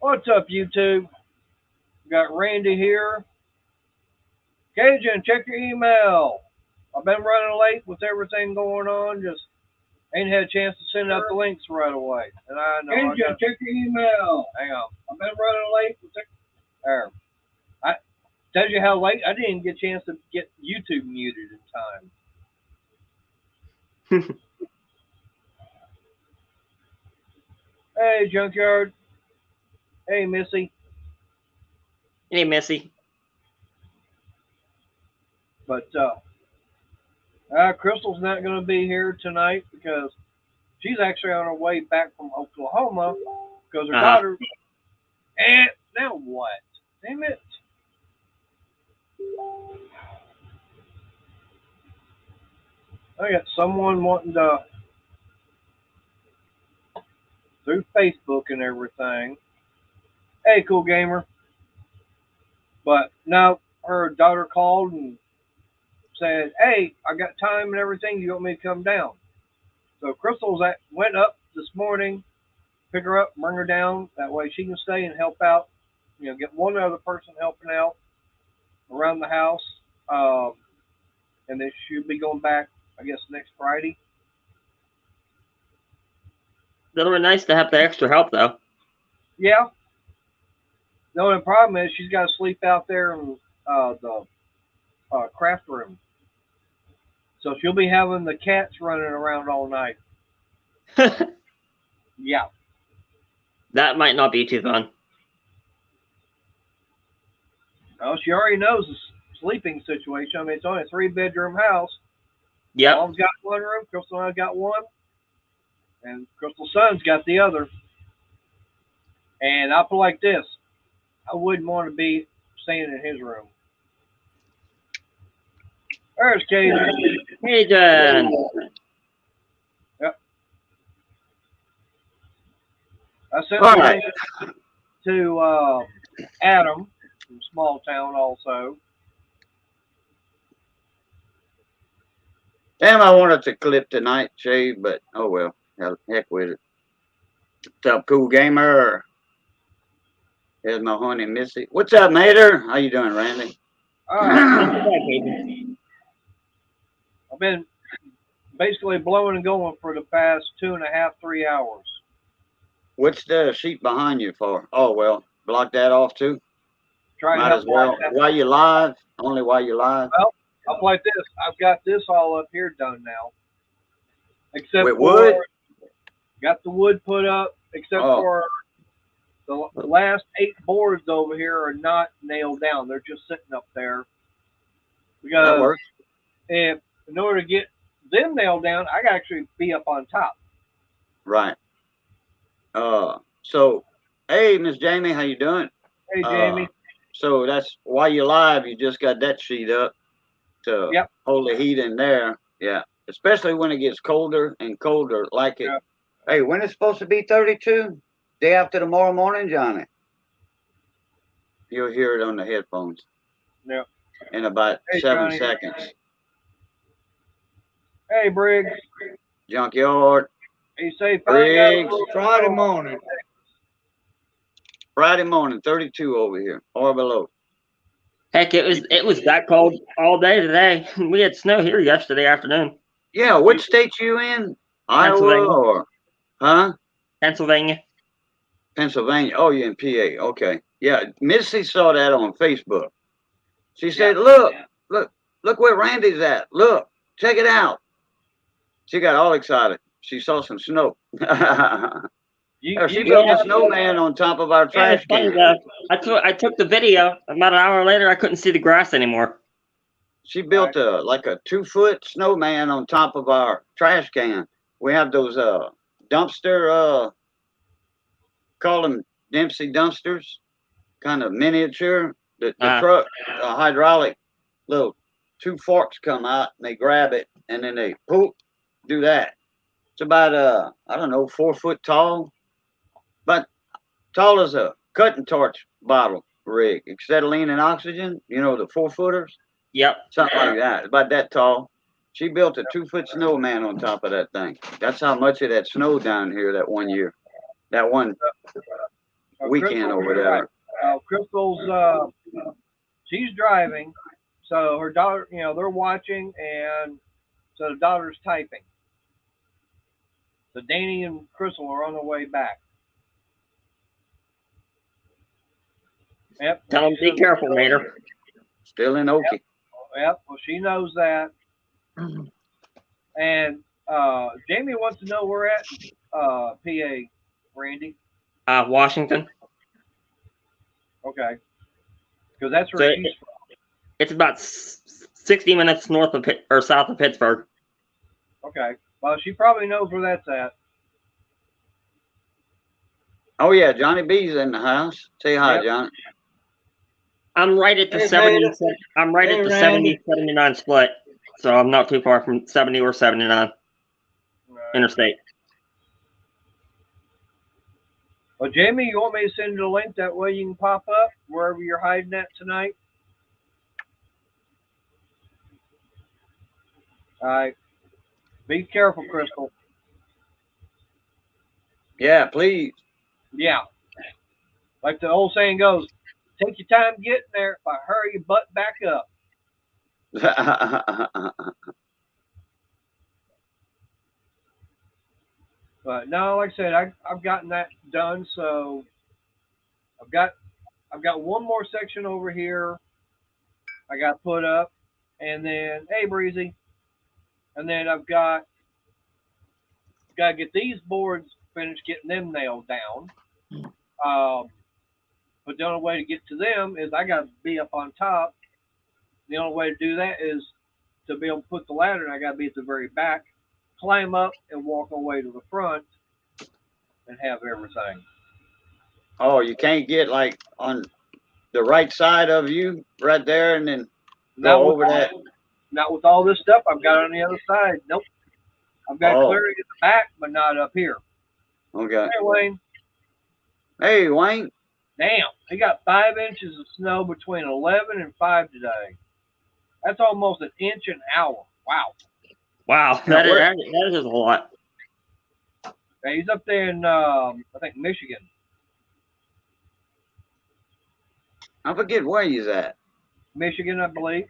What's up, YouTube? Got Randy here. Cajun, check your email. I've been running late with everything going on. Just ain't had a chance to send out the links right away. And I know Cajun, check your email. Hang on. I've been running late with there. I tells you how late I didn't get a chance to get YouTube muted in time. Hey, Junkyard. Hey, Missy. Hey, Missy. But Crystal's not going to be here tonight because she's actually on her way back from Oklahoma because her daughter. And now what? Damn it! I got someone wanting to through Facebook and everything. Hey, cool gamer. But now her daughter called and said, "Hey, I got time and everything. You want me to come down?" So Crystal's went up this morning, pick her up, bring her down. That way she can stay and help out. You know, get one other person helping out around the house. And then she'll be going back, I guess, next Friday. That'll be nice to have the extra help, though. Yeah. The only problem is she's got to sleep out there in the craft room. So she'll be having the cats running around all night. Yeah. That might not be too fun. Well, she already knows the sleeping situation. I mean, it's only a 3-bedroom house. Yep. Mom's got one room, Crystal and I got one, and Crystal's son's got the other. And I feel like this. I wouldn't want to be staying in his room. There's Cajun. Cajun. Yep. I sent the link to Adam from Small Town also. Damn, I wanted to clip tonight, Shay, but oh well. Heck with it. What's up, cool gamer? Here's my honey Missy. What's up, Mater? How you doing, Randy? I've been basically blowing and going for the past 2.5, 3 hours. What's the sheet behind you for? Oh well, block that off too. Might as well. While you live, only while you live. Well, I'll like this. I've got this all up here done now. Except with for wood? Got the wood put up, except for the last 8 boards over here are not nailed down. They're just sitting up there. Because that works. In order to get them nailed down, I gotta actually be up on top. Right. So, hey, Miss Jamie, how you doing? Hey, Jamie. So that's while you're live, you just got that sheet up to hold the heat in there. Yeah. Especially when it gets colder and colder, like it. Yep. Hey, when it's supposed to be 32? Day after tomorrow morning, Johnny. You'll hear it on the headphones. Yep. In about 7 seconds. Hey, Briggs. Junkyard. You say Briggs. Friday morning. Friday morning, 32 over here, or below. Heck, it was that cold all day today. We had snow here yesterday afternoon. Yeah, which state you in? Iowa or Pennsylvania. Pennsylvania. Oh, you're in PA. Okay. Yeah, Missy saw that on Facebook. She said, look where Randy's at. Look, check it out. She got all excited. She saw some snow. She built a snowman on top of our trash can. I took the video. About an hour later, I couldn't see the grass anymore. She built a 2-foot snowman on top of our trash can. We have those dumpster, call them Dempsey dumpsters, kind of miniature. The truck, hydraulic, little 2 forks come out and they grab it and then they do that. It's about 4 foot tall, but tall as a cutting torch bottle rig. Acetylene and oxygen, the 4-footers. Yep. Something like that. About that tall. She built a 2-foot snowman on top of that thing. That's how much of that snowed down here that one year. That one weekend over there. Right. Crystal's she's driving, so her daughter, they're watching, and so the daughter's typing. So Danny and Crystal are on their way back. Yep. Tell them be careful, Mater. Still in Okie. Yep. Well, she knows that. And Jamie wants to know where at PA, Randy. Washington. Okay. Because that's where she's from. It's about 60 minutes north of or south of Pittsburgh. Okay. Well, she probably knows where that's at. Oh yeah, Johnny B's in the house. Say hi, Yep. Johnny. I'm right at the 70. I'm right at the 70-79 split, so I'm not too far from 70 or 79 interstate. Well, Jamie, you want me to send you the link? That way you can pop up wherever you're hiding at tonight. All right. Be careful, Crystal. Yeah, please. Yeah. Like the old saying goes, take your time getting there. If I hurry your butt back up. But no, like I said, I've gotten that done. So I've got one more section over here. I got put up, and then hey, Breezy, and then I've got to get these boards finished, getting them nailed down. But the only way to get to them is I got to be up on top. The only way to do that is to be able to put the ladder, and I got to be at the very back, climb up, and walk away to the front, and have everything. Oh, you can't get like on the right side of you, right there, and then go over that. Not with all this stuff I've got on the other side. Nope. I've got clearing at the back, but not up here. Okay. Hey, Wayne. Hey, Wayne. Damn, he got 5 inches of snow between 11 and 5 today. That's almost an inch an hour. Wow. Wow, that is a lot. Yeah, he's up there in, I think, Michigan. I forget where he's at. Michigan, I believe.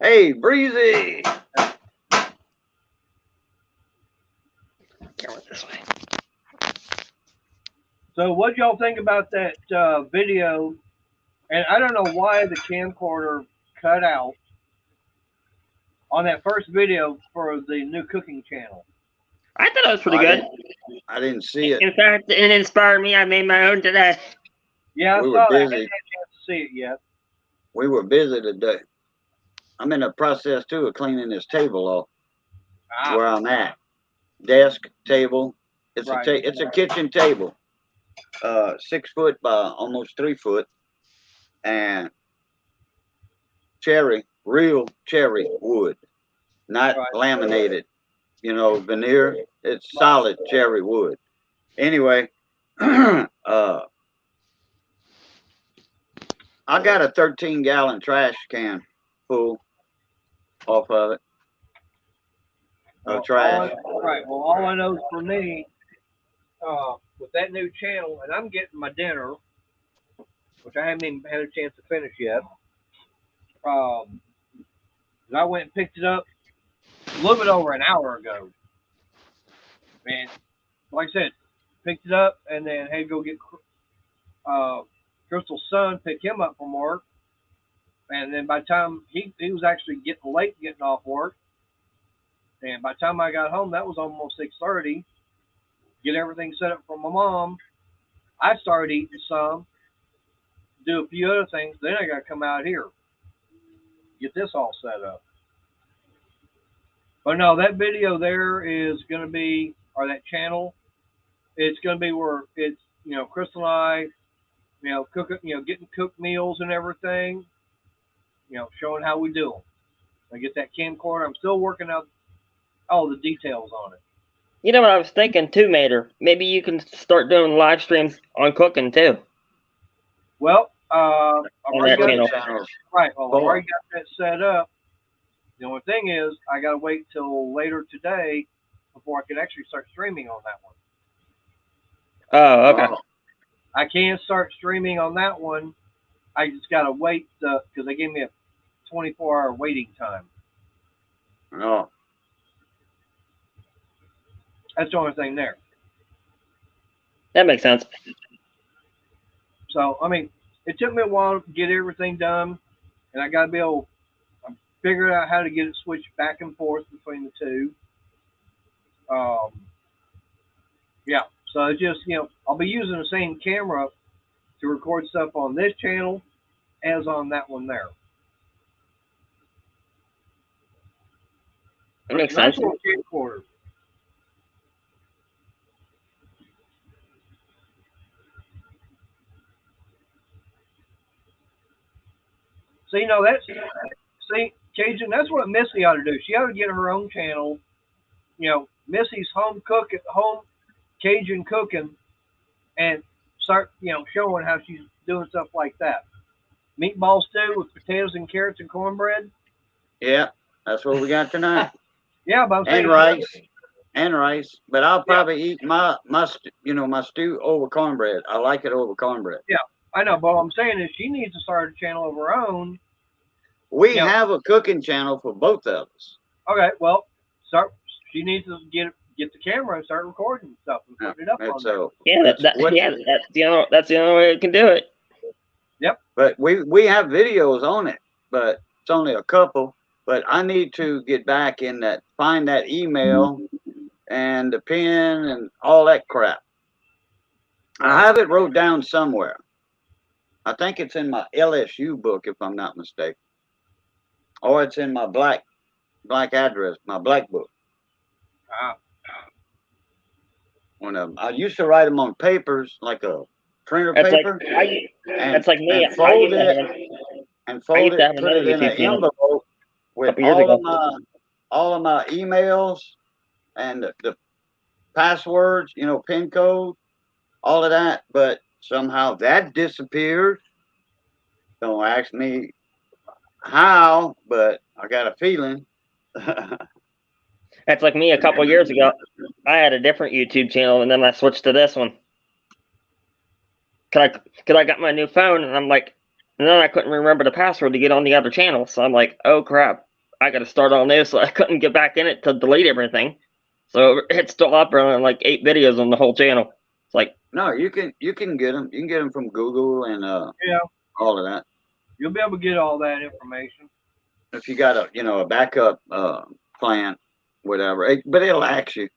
Hey, Breezy. This way. So what y'all think about that video? And I don't know why the camcorder cut out on that first video for the new cooking channel. I thought it was pretty good. I didn't see it. In fact, it inspired me. I made my own today. Yeah, I saw that. I haven't had a chance to see it yet. We were busy today. I'm in the process, too, of cleaning this table off where I'm at. Desk, table. It's a kitchen table. 6 foot by almost 3 foot. And real cherry wood. Not laminated. Veneer. It's solid cherry wood. Anyway, I got a 13-gallon trash can full off of it. Trash. Well, all I know is for me, with that new channel, and I'm getting my dinner, which I haven't even had a chance to finish yet. I went and picked it up a little bit over an hour ago. Man, like I said, picked it up and then had to go get Crystal's son, pick him up from work. And then by the time he was actually getting late getting off work. And by the time I got home, that was almost 6:30. Get everything set up for my mom. I started eating some, do a few other things. Then I got to come out here, get this all set up. But no, that video there is going to be, or that channel, it's going to be where it's, Crystal and I, cooking, getting cooked meals and everything, showing how we do them. I get that camcorder. I'm still working out all the details on it. You know what I was thinking too, Mater? Maybe you can start doing live streams on cooking too. Well, I've already got that set up. The only thing is, I got to wait till later today before I can actually start streaming on that one. Oh, okay. I can't start streaming on that one. I just gotta wait because they gave me a 24-hour waiting time. Oh, That's the only thing there. That makes sense. So I mean, it took me a while to get everything done, and I gotta be able. I'm figuring out how to get it switched back and forth between the two. Um, yeah. So it's just I'll be using the same camera to record stuff on this channel as on that one there. That makes Nice sense. little camcorder. So Cajun. That's what Missy ought to do. She ought to get her own channel. Missy's home Cajun cooking, and start showing how she's doing stuff like that. Meatball stew with potatoes and carrots and cornbread. yeah, that's what we got tonight. Yeah, but I'm saying And rice. But I'll probably eat my stew over cornbread. I like it over cornbread. Yeah, I know. But what I'm saying is she needs to start a channel of her own. We have a cooking channel for both of us. Okay, well, she needs to get the camera and start recording stuff and putting it up on there. That's the only way we can do it. Yep. But we have videos on it, but it's only a couple. But I need to get back in find that email and the pen and all that crap. I have it wrote down somewhere. I think it's in my LSU book, if I'm not mistaken, or it's in my black address, my black book. When I used to write them on papers, like a printer paper. That's like me. And fold it, put it in an envelope with all of my emails and the passwords, PIN code, all of that. But somehow that disappeared. Don't ask me how, but I got a feeling. That's like me a couple years ago. I had a different YouTube channel, and then I switched to this one. Cause I got my new phone, and and then I couldn't remember the password to get on the other channel. So I'm like, oh crap, I got to start on this. So I couldn't get back in it to delete everything. So it's still up running like 8 videos on the whole channel. It's like, no, you can get them. You can get them from Google and all of that. You'll be able to get all that information if you got a backup plan, whatever. But it'll ask you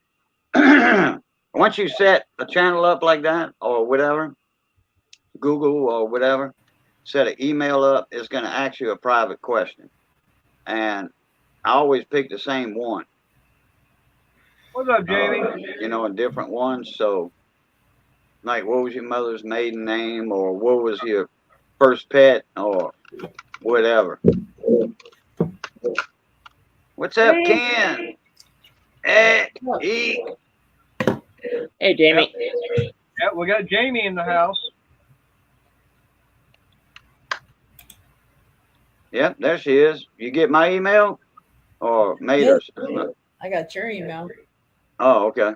once you set a channel up like that or whatever, Google or whatever, set an email up, it's going to ask you a private question, and I always pick the same one. What's up, Jamie? And different ones. So, like, what was your mother's maiden name, or what was your first pet, or whatever. What's up, Ken? Hey, hey, Jamie. Yeah, we got Jamie in the house. Yep, there she is. You get my email or Mater's? I got your email. Oh, okay.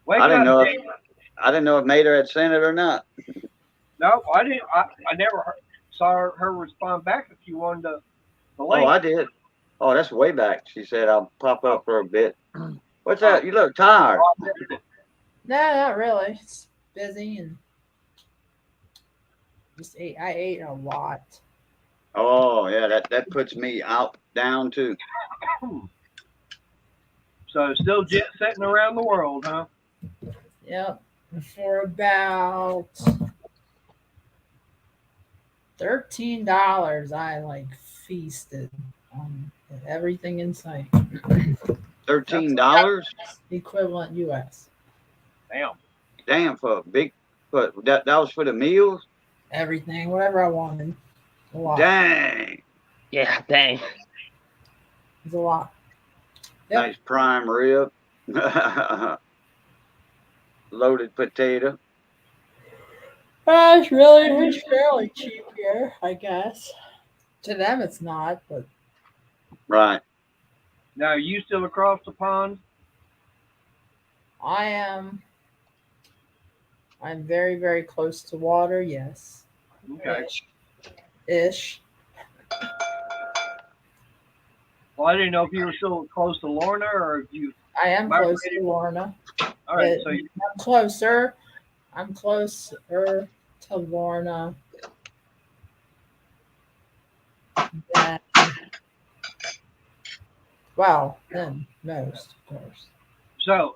I didn't know if Mater had sent it or not. No, I didn't. I never saw her respond back if you wanted the link. Oh, I did. Oh, that's way back. She said I'll pop up for a bit. What's that? You look tired. No, not really. It's busy and I ate a lot. Oh yeah, that puts me down too. So still jet setting around the world, huh? Yep. For about $13, I feasted on everything in sight. $13? Equivalent US. Damn, for a big, but that was for the meals? Everything, whatever I wanted. A lot. Dang. Yeah, dang. It's a lot. Yep. Nice prime rib. Loaded potato. It's fairly cheap here, I guess. To them, it's not, but. Right. Now, are you still across the pond? I am I'm very, very close to water. Yes. Okay. Ish. Well, I didn't know if you were still close to Lorna or if you I am close to migrated. Lorna. All right, It- so you, I'm closer. I'm closer to Lorna than, well, than most, of course. so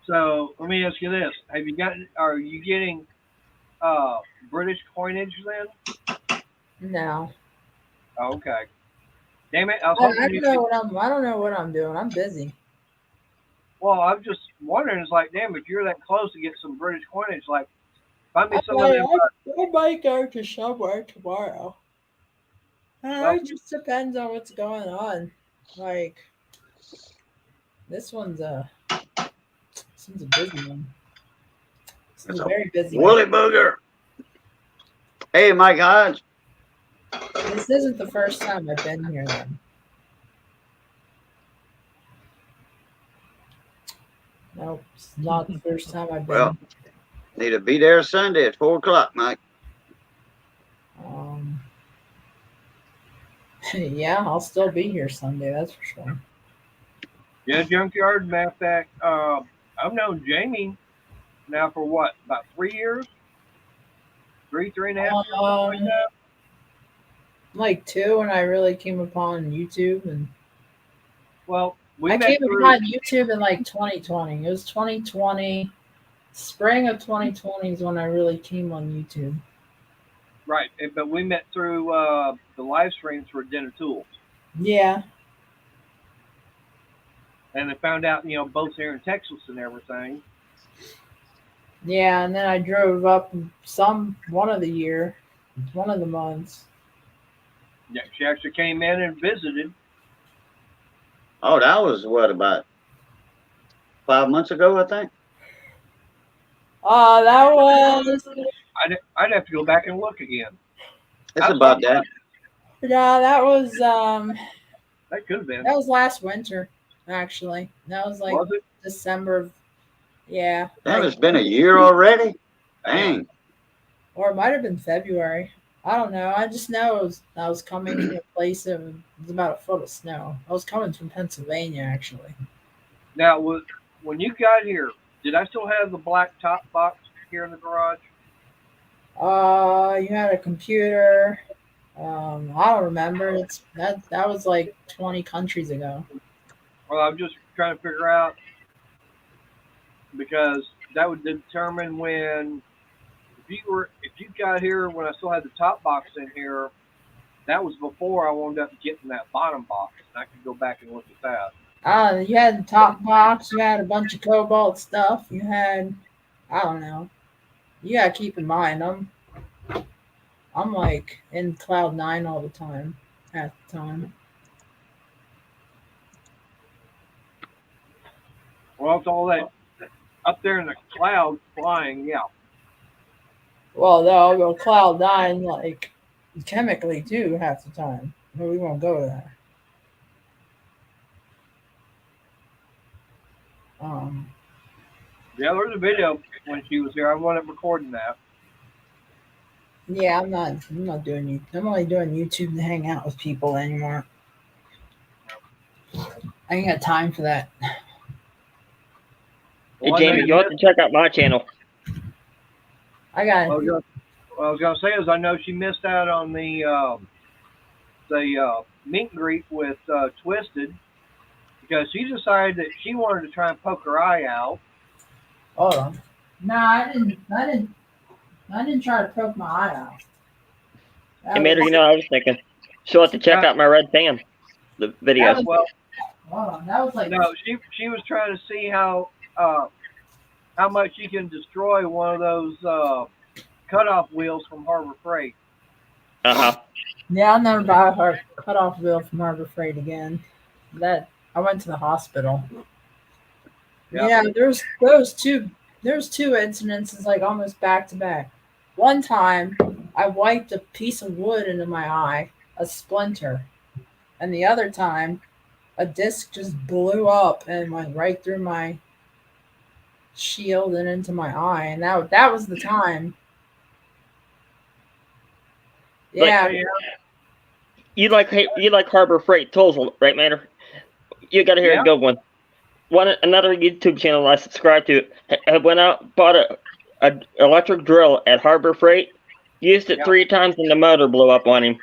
so let me ask you this: Have you gotten? Are you getting uh British coinage then? No. Oh, okay. Damn it! I was I hoping don't you know could. what I don't know what I'm doing. I'm busy. Well, I'm just wondering. It's like, damn, if you're that close to get some British coinage, like, find me I some of might, them. I might go to somewhere tomorrow. Well, It just depends on what's going on. Like this one's a busy one. This is It's a a very busy one. woolly booger. Hey, Mike Hodge. This isn't the first time I've been here then. Nope, it's not the first time I've Well, been. need to be there Sunday at 4 o'clock, Mike. Um, yeah, I'll still be here Sunday. That's for sure. yeah, junkyard. Matter of fact, I've known Jamie now for what, about 3 years, three and a half years, something like Um, that. like two when I really came upon YouTube, and Well, we I met came through upon YouTube in like 2020. It was 2020, spring of 2020 is when I really came on YouTube. right, but we met through the live streams for Dinner Tools, Yeah, and they found out, both here in Texas and everything. yeah, and then I drove up one of the year, one of the months. Yeah, she actually came in and visited. Oh, that was what, about 5 months ago, I think. That was I'd have to go back and look again. It's I was about that. yeah, that could have been. that was last winter, actually. That was like Was it? December. Yeah, Damn, like it's been a year already. Damn. Dang. or it might have been February. I don't know. I just know I was coming to a place of it was about a foot of snow. I was coming from Pennsylvania, actually. Now, when you got here, did I still have the black top box here in the garage? You had a computer. I don't remember. That was like 20 countries ago. Well, I'm just trying to figure out because that would determine when if you got here when I still had the top box in here. That was before I wound up getting that bottom box, and I could go back and look at that. You had the top box. You had a bunch of Cobalt stuff. You had, I don't know. You gotta keep in mind, I'm like in cloud nine all the time. At the time. Well, it's all that up there in the clouds flying. Yeah. Well, no, I'll go cloud nine like chemically too half the time. But we won't go there. Um, Yeah, there was a video when she was here. I wasn't recording that. yeah, I'm not doing you. I'm only doing YouTube to hang out with people anymore. I ain't got time for that. Hey, One Jamie, thing you'll have to check out my channel. I got what I was gonna say is I know she missed out on the meet and greet with Twisted because she decided that she wanted to try and poke her eye out. hold on. No, I didn't try to poke my eye out. Hey, Mater, you know what I was thinking? She'll have to check out my red fan, the video. That was, Well, hold on. That was like no, she was trying to see how much you can destroy one of those cutoff wheels from Harbor Freight. Uh-huh. yeah. I'll never buy her cutoff wheel from Harbor Freight again. That I went to the hospital. Yeah. Yeah, there's two incidences like almost back to back. One time I wiped a piece of wood into my eye, a splinter, and the other time a disc just blew up and went right through my shield and into my eye, and that was the time. Yeah, You like Harbor Freight tools, right, man? You got to hear Yeah. a good one. Another YouTube channel I subscribe to went out, bought a electric drill at Harbor Freight, used it 3 times, and the motor blew up on him.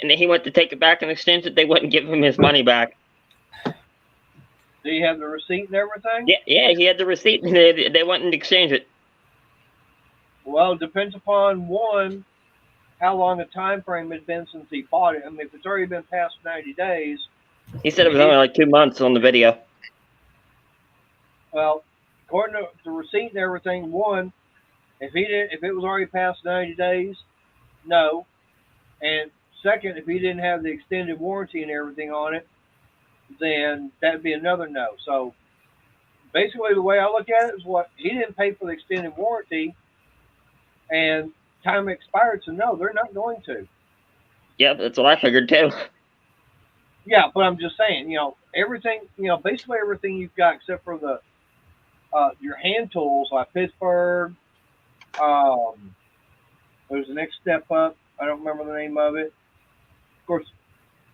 And he went to take it back and exchange it. They wouldn't give him his money back. Do you have the receipt and everything? Yeah, he had the receipt, and they wouldn't exchange it. Well, it depends upon one, how long a time frame had been since he bought it. I mean, if it's already been past 90 days. He said it was only like 2 months on the video. Well, according to the receipt and everything, one, if it was already past 90 days, no. And second, if he didn't have the extended warranty and everything on it, then that'd be another no. So basically, the way I look at it is what he didn't pay for the extended warranty, and time expired. So no, they're not going to. Yeah, that's what I figured too. Yeah, but I'm just saying, everything, basically everything you've got except for the your hand tools like Pittsburgh. There's the next step up. I don't remember the name of it. Of course,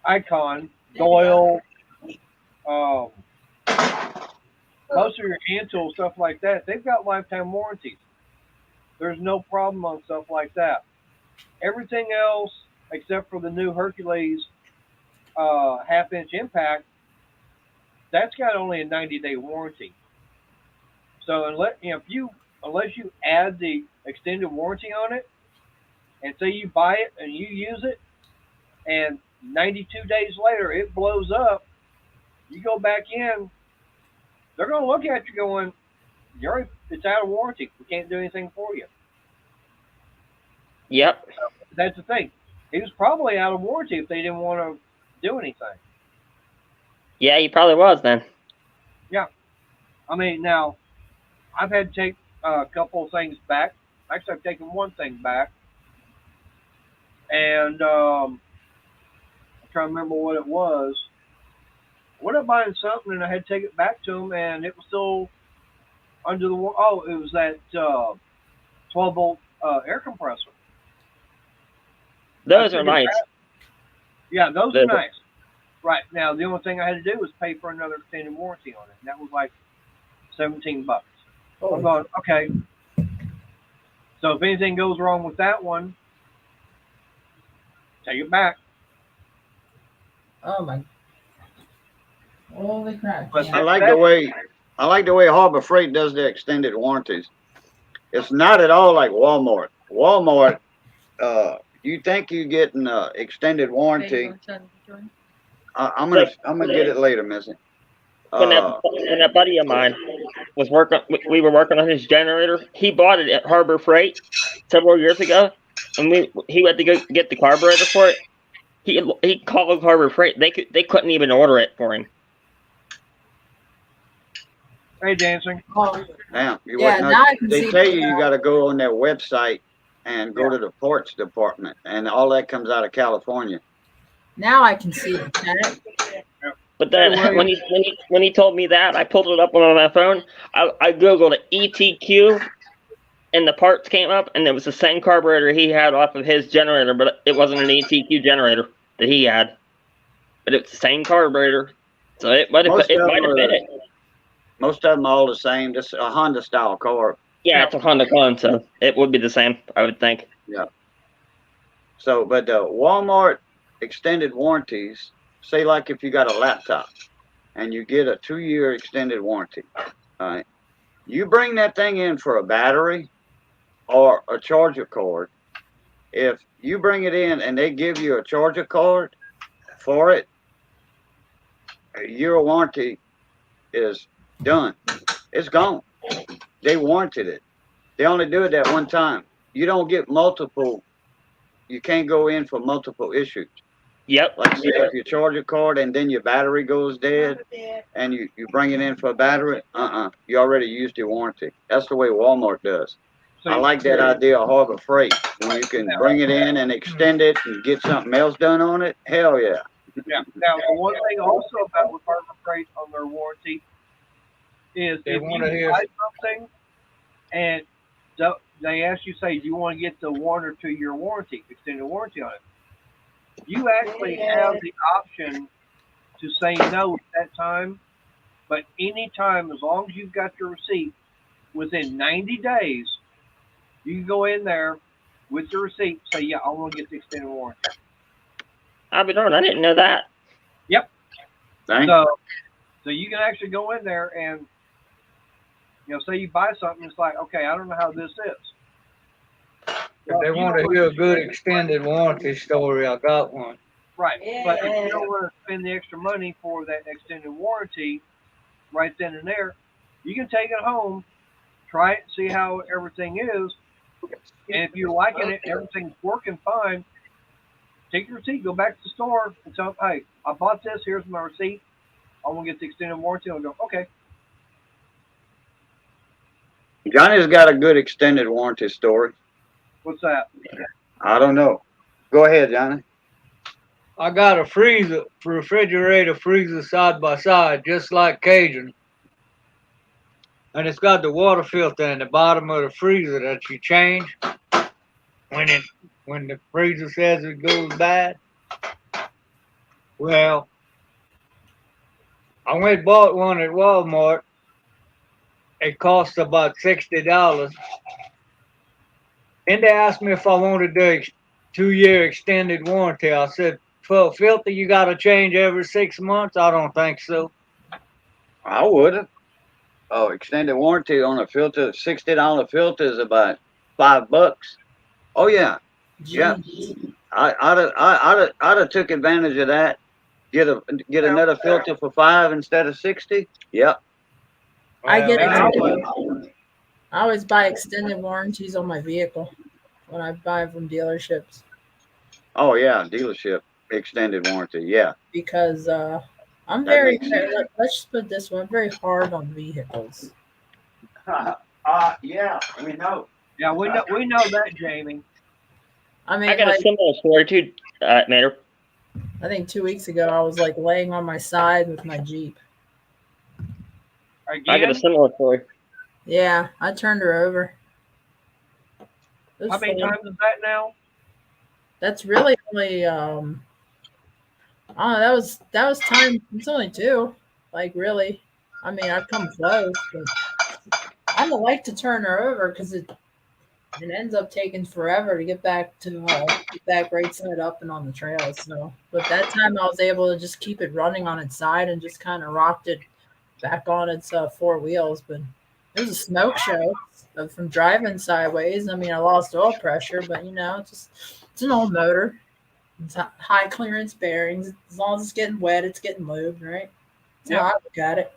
Icon, Doyle. Most of your hand tools, stuff like that, they've got lifetime warranties. There's no problem on stuff like that. Everything else, except for the new Hercules half-inch impact, that's got only a 90-day warranty. So unless you add the extended warranty on it, and say you buy it and you use it, and 92 days later it blows up, you go back in, they're going to look at you going, it's out of warranty. We can't do anything for you. Yep. That's the thing. He was probably out of warranty if they didn't want to do anything. Yeah, he probably was then. Yeah. I mean, now, I've had to take a couple of things back. Actually, I've taken one thing back. And I'm trying to remember what it was. I went up buying something, and I had to take it back to them, and it was still under the... Oh, it was that 12-volt air compressor. Those are nice. Yeah, those are nice. Right. Now, the only thing I had to do was pay for another extended warranty on it, and that was like $17. I'm going, okay. So if anything goes wrong with that one, take it back. Oh my! Holy crap! But I like the way Harbor Freight does their extended warranties. It's not at all like Walmart. Walmart, you think you're getting extended warranty? I'm gonna get it later, Missy. When that buddy of mine was we were working on his generator. He bought it at Harbor Freight several years ago, and he had to go get the carburetor for it. He called Harbor Freight. They couldn't even order it for him. Hey, dancing. Damn, they tell you got to go on their website and go to the ports department, and all that comes out of California. Now I can see it, Janet. But then when he told me that, I pulled it up on my phone. I googled ETQ, and the parts came up, and it was the same carburetor he had off of his generator, but it wasn't an ETQ generator that he had. But it's the same carburetor, so it might have been it. Most of them are all the same. Just a Honda style car. Yeah, it's a Honda clone, so it would be the same, I would think. Yeah. So, but Walmart extended warranties, say like if you got a laptop and you get a 2-year extended warranty, all right, you bring that thing in for a battery or a charger cord. If you bring it in and they give you a charger cord for it, your warranty is done. It's gone. They warranted it. They only do it that one time. You don't get multiple. You can't go in for multiple issues. Yep. Like say if your charger cord and then your battery goes dead and you bring it in for a battery, you already used your warranty. That's the way Walmart does. I like that idea of Harbor Freight. When you can bring it in and extend it and get something else done on it, hell yeah. Yeah. Now, the one thing also about with Harbor Freight on their warranty, is They if want to you hear. buy something and they ask you, say, do you want to get the 1 or 2 year warranty, extended warranty on it? You actually have the option to say no at that time, but any time, as long as you've got your receipt, within 90 days, you can go in there with your receipt, say, yeah, I want to get the extended warranty. I'll be darned, I didn't know that. Yep. Thank So you can actually go in there and, say you buy something, it's like, okay, I don't know how this is. If they want to hear a good extended warranty story, I got one. Right. But if you don't want to spend the extra money for that extended warranty right then and there, you can take it home, try it, see how everything is. And if you're liking it, everything's working fine, take your receipt, go back to the store and tell them, hey, I bought this, here's my receipt. I want to get the extended warranty. I'll go, okay. Johnny's got a good extended warranty story. What's that? I don't know. Go ahead, Johnny. I got a refrigerator freezer side by side, just like Cajun. And it's got the water filter in the bottom of the freezer that you change when the freezer says it goes bad. Well, I went and bought one at Walmart. It cost about $60. Then they asked me if I wanted the 2-year extended warranty. I said, for a filter, you got to change every 6 months? I don't think so. I would have. Oh, extended warranty on a filter, $60 filter is about $5. Oh yeah, yeah. I'd have took advantage of that. Get another filter for $5 instead of $60. Yep. I get it Well, too. I always buy extended warranties on my vehicle when I buy from dealerships Oh yeah, dealership extended warranty. Yeah. because I'm That very, makes sense. let's just put it this way, I'm very hard on vehicles. Yeah, we know. Yeah, we know that, Jamie. I I mean, got a like, similar story too, Mater. I think 2 weeks ago, I was like laying on my side with my Jeep. I got a Again, similar story. Yeah, I turned her over. It was how many fun. times is that now? That's really only oh, that was time. It's only 2. Like really, I mean, I've come close, but I don't like to turn her over because it ends up taking forever to get back right side up and on the trail. So, but that time I was able to just keep it running on its side and just kind of rocked it back on its 4 wheels. But it was a smoke show from driving sideways. I mean, I lost oil pressure, but it's an old motor. It's high clearance bearings. As long as it's getting wet, it's getting lubed, right? That's how I look at it.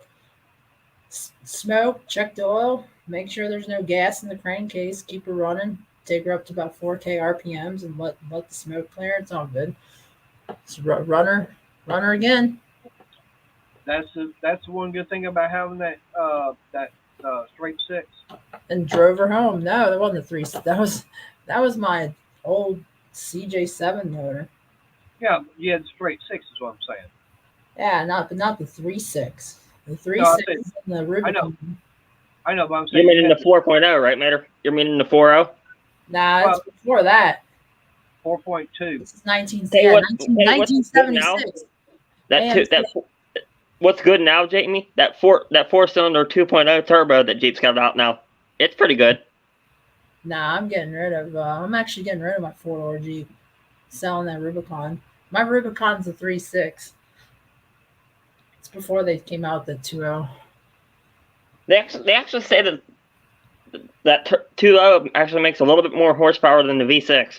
Smoke, check the oil, make sure there's no gas in the crankcase, keep her running, take her up to about 4K RPMs, and let the smoke clear. It's all good. Just run her again. That's one good thing about having that straight 6. And drove her home. No, that wasn't a 3. That was my old CJ7 motor. Yeah, you had the straight 6 is what I'm saying. Yeah, not the 3.6. The 3.6 No, is the Rubicon. I know, but I'm saying You're meaning the 4.0, right, Mater? You're meaning the 4.0? Nah, it's before that. 4.2. This is 1976. What's good now, Jamie? That 4-cylinder 2.0 turbo that Jeep's got out now. It's pretty good. Nah, I'm actually getting rid of my 4-door Jeep. Selling that Rubicon. My Rubicon's a 3.6. It's before they came out with the 2.0. They actually say that 2.0 actually makes a little bit more horsepower than the V6.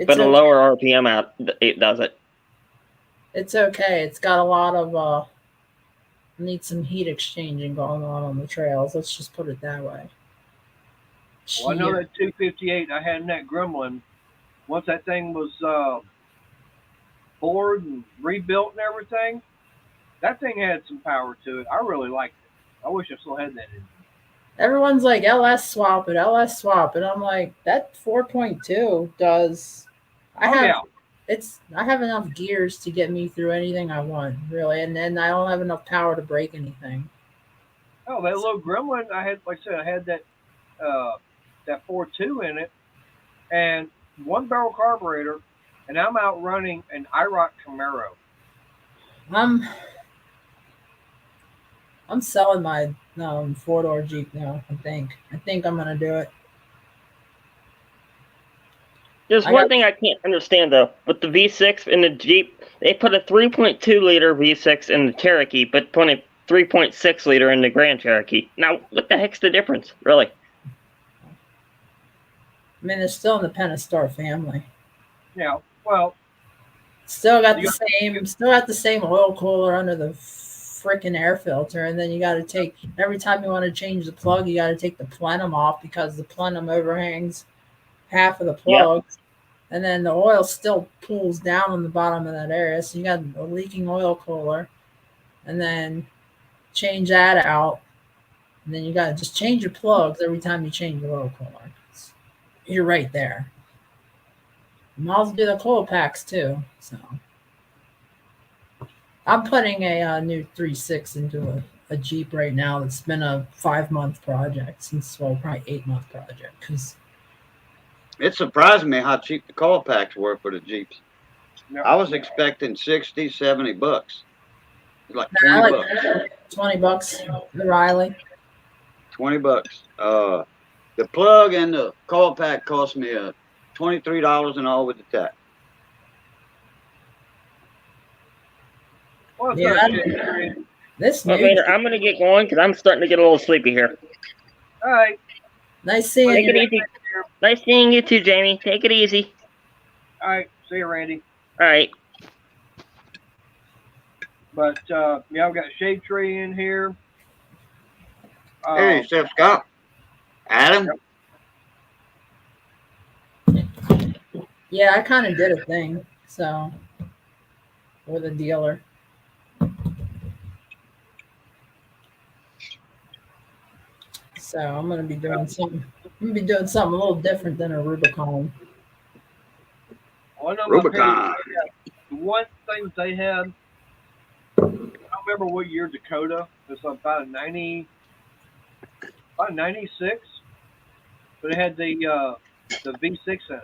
But a lower RPM out, it does it. It's okay. It's got a lot of need some heat exchanging going on the trails. Let's just put it that way. Well, I know that 258 I had in that Gremlin. Once that thing was bored and rebuilt and everything, that thing had some power to it. I really liked it. I wish I still had that in. Everyone's like, LS swap it. And I'm like, that 4.2 does. I I have enough gears to get me through anything I want, really, and then I don't have enough power to break anything. Oh, that little gremlin, I had, like I said, I had uh, that 4.2 in it, and one barrel carburetor, and I'm out running an IROC Camaro. I'm I'm selling my 4-door Jeep now. I think I'm gonna do it. There's I one got thing I can't understand though. With the V6 in the Jeep, they put a 3.2 liter V6 in the Cherokee, but put a 3.6 liter in the Grand Cherokee. Now, what the heck's the difference, really? I mean, it's still in the Pentastar family. Yeah, well, Still got you the got, same. Still got the same oil cooler under the freaking air filter, and then you got to take every time you want to change the plug, you got to take the plenum off because the plenum overhangs half of the Yep. plug, and then the oil still pools down on the bottom of that area. So you got a leaking oil cooler, and then change that out, and then you got to just change your plugs every time you change your oil cooler. You're right there. You might also do the coil packs too. So I'm putting a new 3.6 into a Jeep right now. That's been a 5-month project since, well, probably 8-month project because It surprised me how cheap the coil packs were for the Jeeps. no, I was expecting 60, 70 bucks. It's like I 20 like bucks. $20 the Riley. 20 bucks. The plug and the coil pack cost me $23 and all with the tax. well, it's Yeah, not shit. All this Well, new Maynard, Jeep. I'm gonna get going because I'm starting to get a little sleepy here. right, Nice seeing Take you. it easy. Nice seeing you too, Jamie. Take it easy. all right. See you, Randy. All right. But yeah, I've got Shade Tree in here. Hey, Chef Scott. Adam? Yeah, I kind of did a thing. So with a dealer. So I'm gonna be doing something. I'm gonna be doing something a little different than a Rubicon. I know my page. Rubicon. The one thing they had, I don't remember what year Dakota. It's about 96, but it had the V6 in it.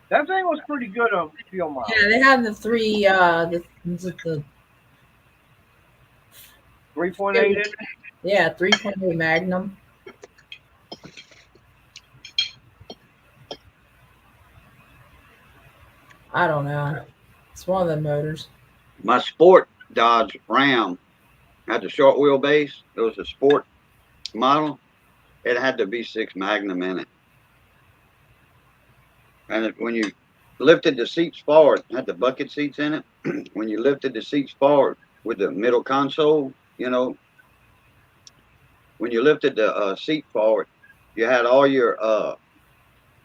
That thing was pretty good on fuel miles. Yeah, they have the three. The 3.8 in it. yeah 3.8 Magnum. I don't know. It's one of the motors. My sport Dodge Ram had the short wheelbase. It was a sport model. It had the V6 Magnum in it. And when you lifted the seats forward, it had the bucket seats in it. When you lifted the seats forward with the middle console, when you lifted the seat forward, you had all your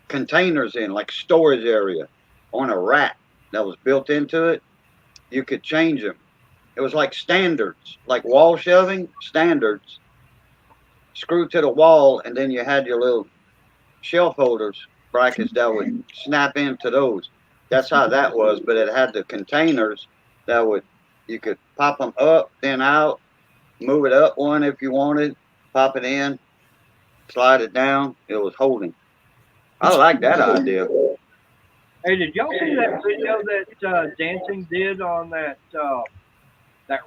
containers in, like storage area, on a rack that was built into it. You could change them. It was like standards, like wall shelving standards, screwed to the wall, and then you had your little shelf holders brackets that would snap into those. That's how that was, but it had the containers that would you could pop them up, then out, move it up one if you wanted, pop it in, slide it down. It was holding. I like that idea. Hey, did y'all see that video that Dancing did on that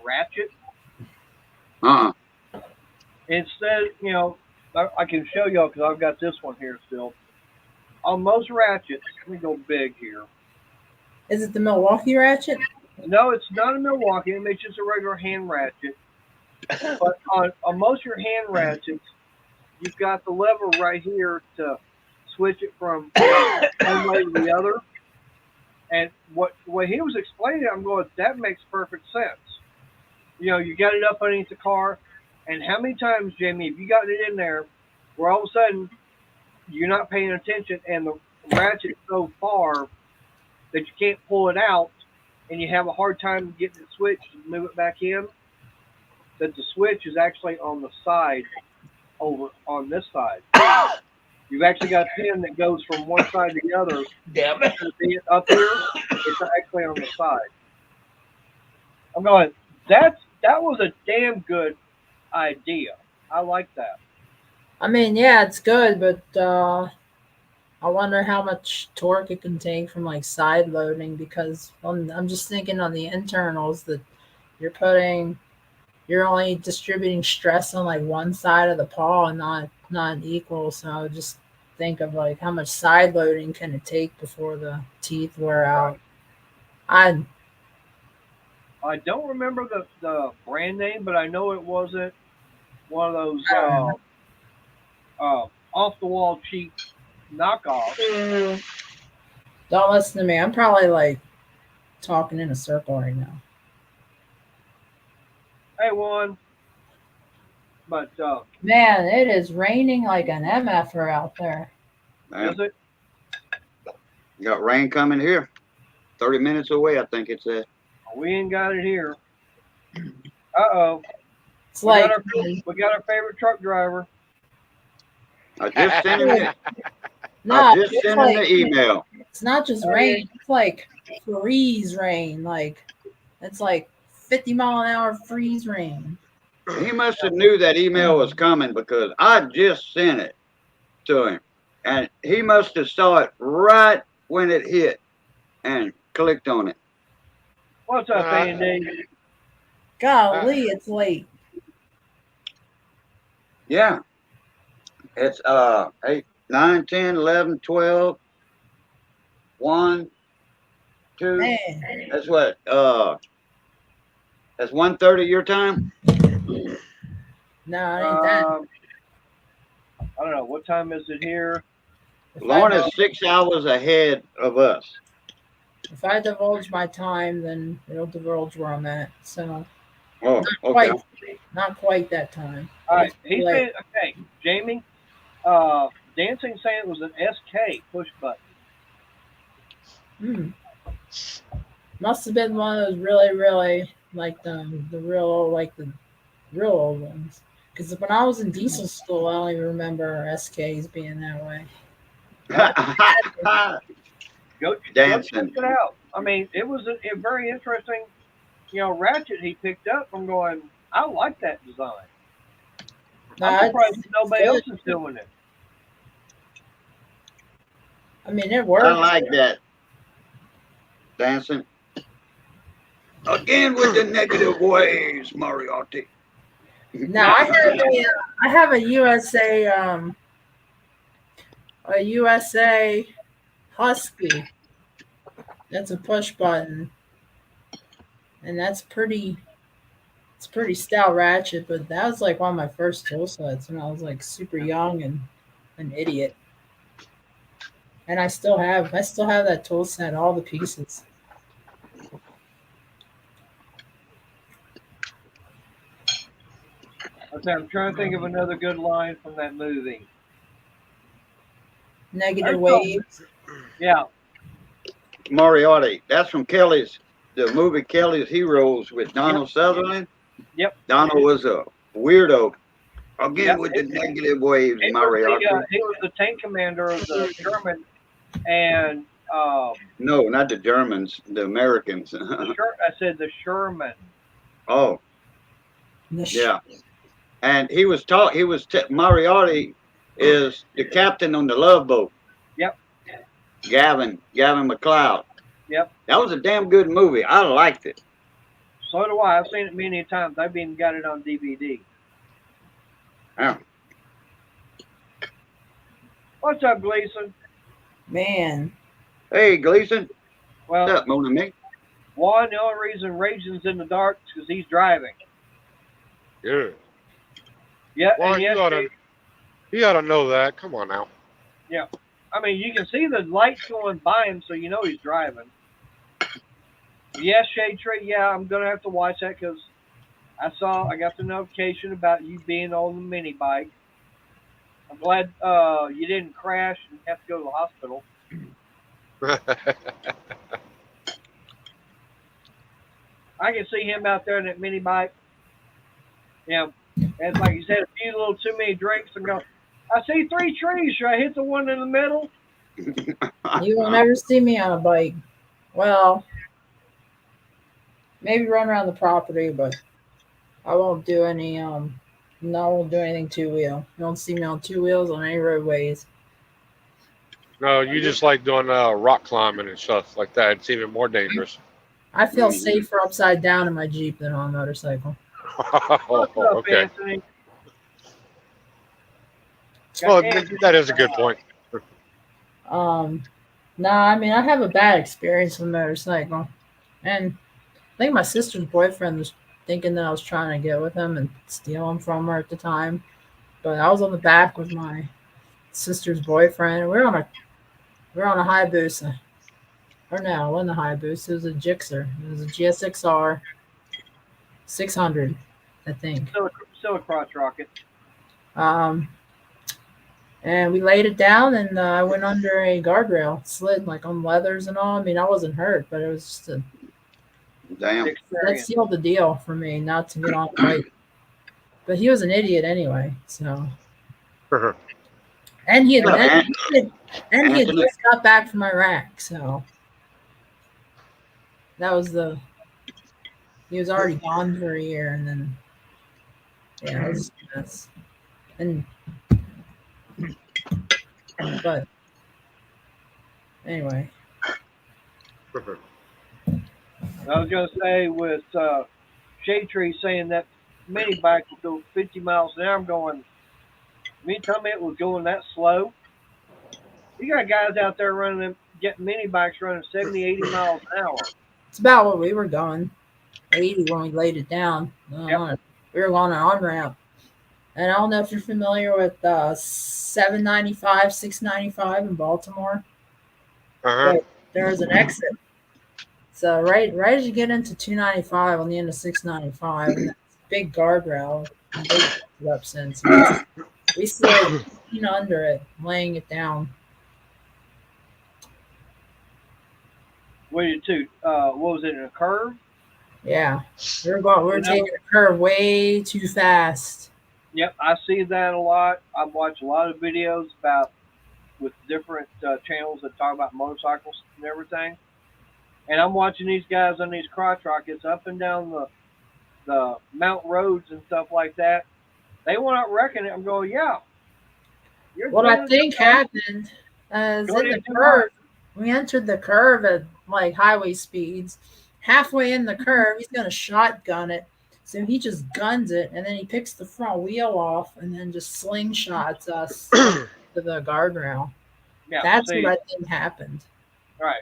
ratchet? Uh-uh. Instead, I can show y'all because I've got this one here still. On most ratchets, let me go big here. Is it the Milwaukee ratchet? No, it's not a Milwaukee. It's just a regular hand ratchet. But on most of your hand ratchets, you've got the lever right here to switch it from one way to the other. And what he was explaining, I'm going, that makes perfect sense. You got it up underneath the car, and how many times, Jamie, have you gotten it in there where all of a sudden you're not paying attention and the ratchet's so far that you can't pull it out, and you have a hard time getting it switched to move it back in? That the switch is actually on the side, over on this side. You've actually got a pin that goes from one side to the other. Damn it. Instead of being up here, it's actually on the side. I'm going, that was a damn good idea. I like that. I mean, yeah, it's good, but I wonder how much torque it can take from like side loading because I'm just thinking on the internals that you're only distributing stress on like one side of the paw and not equal. So I would just think of like how much side loading can it take before the teeth wear out. I I don't remember the brand name, but I know it wasn't one of those off the wall cheap knockoffs. don't listen to me. I'm probably like talking in a circle right now. Hey, one, but Man, it is raining like an MFer out there. is it? Got rain coming here. 30 minutes away, I think it's at. We ain't got it here. Uh-oh. It's We like got our favorite truck driver. I just sent him the, no, I just it's sent him like the email. it's not just rain. It's like freeze rain. Like it's like 50-mile-an-hour freeze rain. He must have knew that email was coming because I just sent it to him. And he must have saw it right when it hit and clicked on it. What's up, Andy? Golly, it's late. Yeah. It's 8, 9, 10, 11, 12, 1, 2. Man, That's what that's 1:30 your time? no, it ain't that. I don't know. What time is it here? If Lorna's 6 hours ahead of us. if I divulge my time, then it'll divulge where I'm at. So Oh, quite, okay. not quite that time. All right. It's He late. said, okay, Jamie, Dancing saying it was an SK push button. Hmm. Must have been one of those really like the real old like the real old ones. Because when I was in diesel school, I only remember SKs being that way. Go Dancing. check it out. I mean, it was a very interesting, ratchet he picked up. I'm going, I like that design. I'm surprised nobody else is doing it. I mean, it works. I like that. Dancing. Again with the negative ways, Moriarty. Now I have a USA Husky. That's a push button, and it's pretty stout ratchet. But that was like one of my first tool sets when I was like super young and an idiot. And I still have that tool set, all the pieces. Okay, I'm trying to think of another good line from that movie. Negative waves. Yeah. Moriarty. That's from the movie Kelly's Heroes with Donald Sutherland. Yep. Donald was a weirdo. Again Yep. with the negative waves, He Moriarty. was the tank commander of the German, and No, not the Germans, the Americans. I said the Sherman. Oh, yeah. And he was taught. Moriarty is the captain on the Love Boat. Yep. Gavin McLeod. Yep. That was a damn good movie. I liked it. So do I. I've seen it many times. I've even got it on DVD. Yeah. What's up, Gleason? Man. Hey, Gleason. Well, What's up, Mona Me? one, the only reason Raging's in the dark is because he's driving. Yeah. Yeah, Well, and you ought to know that. Come on now. Yeah. I mean, you can see the lights going by him, so you know he's driving. Yes, Shade Tree, yeah, I'm going to have to watch that because I got the notification about you being on the mini bike. I'm glad you didn't crash and have to go to the hospital. I can see him out there in that mini bike. Yeah. And it's like you said, a few little too many drinks and go, I see 3 trees. Should I hit the one in the middle? You will never see me on a bike. Well, maybe run around the property, but I won't do any no, I won't do anything two wheel. You won't see me on 2 wheels on any roadways. No, you just like doing rock climbing and stuff like that. It's even more dangerous. I feel Mhm. safer upside down in my Jeep than on a motorcycle. What's up, Okay. Anthony? Well, Got Anthony. that is a good point. No, I mean I have a bad experience with a motorcycle, and I think my sister's boyfriend was thinking that I was trying to get with him and steal him from her at the time. But I was on the back with my sister's boyfriend. We were on a Hayabusa. Or no, it wasn't a Hayabusa. It was a Gixxer. It was a GSXR 600, I think. Still a crotch rocket. Um, and we laid it down, and I went under a guardrail, slid like on leathers and all. I mean, I wasn't hurt, but it was just Damn. that Experience. sealed the deal for me not to get on a bike. But he was an idiot anyway, so. And he had, Look, and he had, and he had Anthony. just got back from Iraq, so that was he was already gone for a year, and then yeah, it was just a mess. And but anyway, I was gonna say with Shade Tree saying that mini bike will go 50 miles an hour. I'm going. Me tell me it was going that slow. You got guys out there running them, getting mini bikes running 70, 80 miles an hour. it's about what we were going. 80 when we laid it down. Yep. We were going an on ramp. And I don't know if you're familiar with 795, 695 in Baltimore. Uh-huh. But there's an exit. So right as you get into 295 on the end of 695, and that's a big guardrail, and they put it up since. We slid under it, laying it down. What did you do? What was it in a curve? Yeah, we were taking a curve way too fast. Yep, I see that a lot. I watch a lot of videos about with different channels that talk about motorcycles and everything. And I'm watching these guys on these crotch rockets up and down the mountain roads and stuff like that. They went out wrecking it. I'm going, yeah. What I think happened is in the curve, we entered the curve at like highway speeds. Halfway in the curve, he's going to shotgun it. So he just guns it, and then he picks the front wheel off and then just slingshots us to the guardrail. Yeah, That's what I think happened. Right.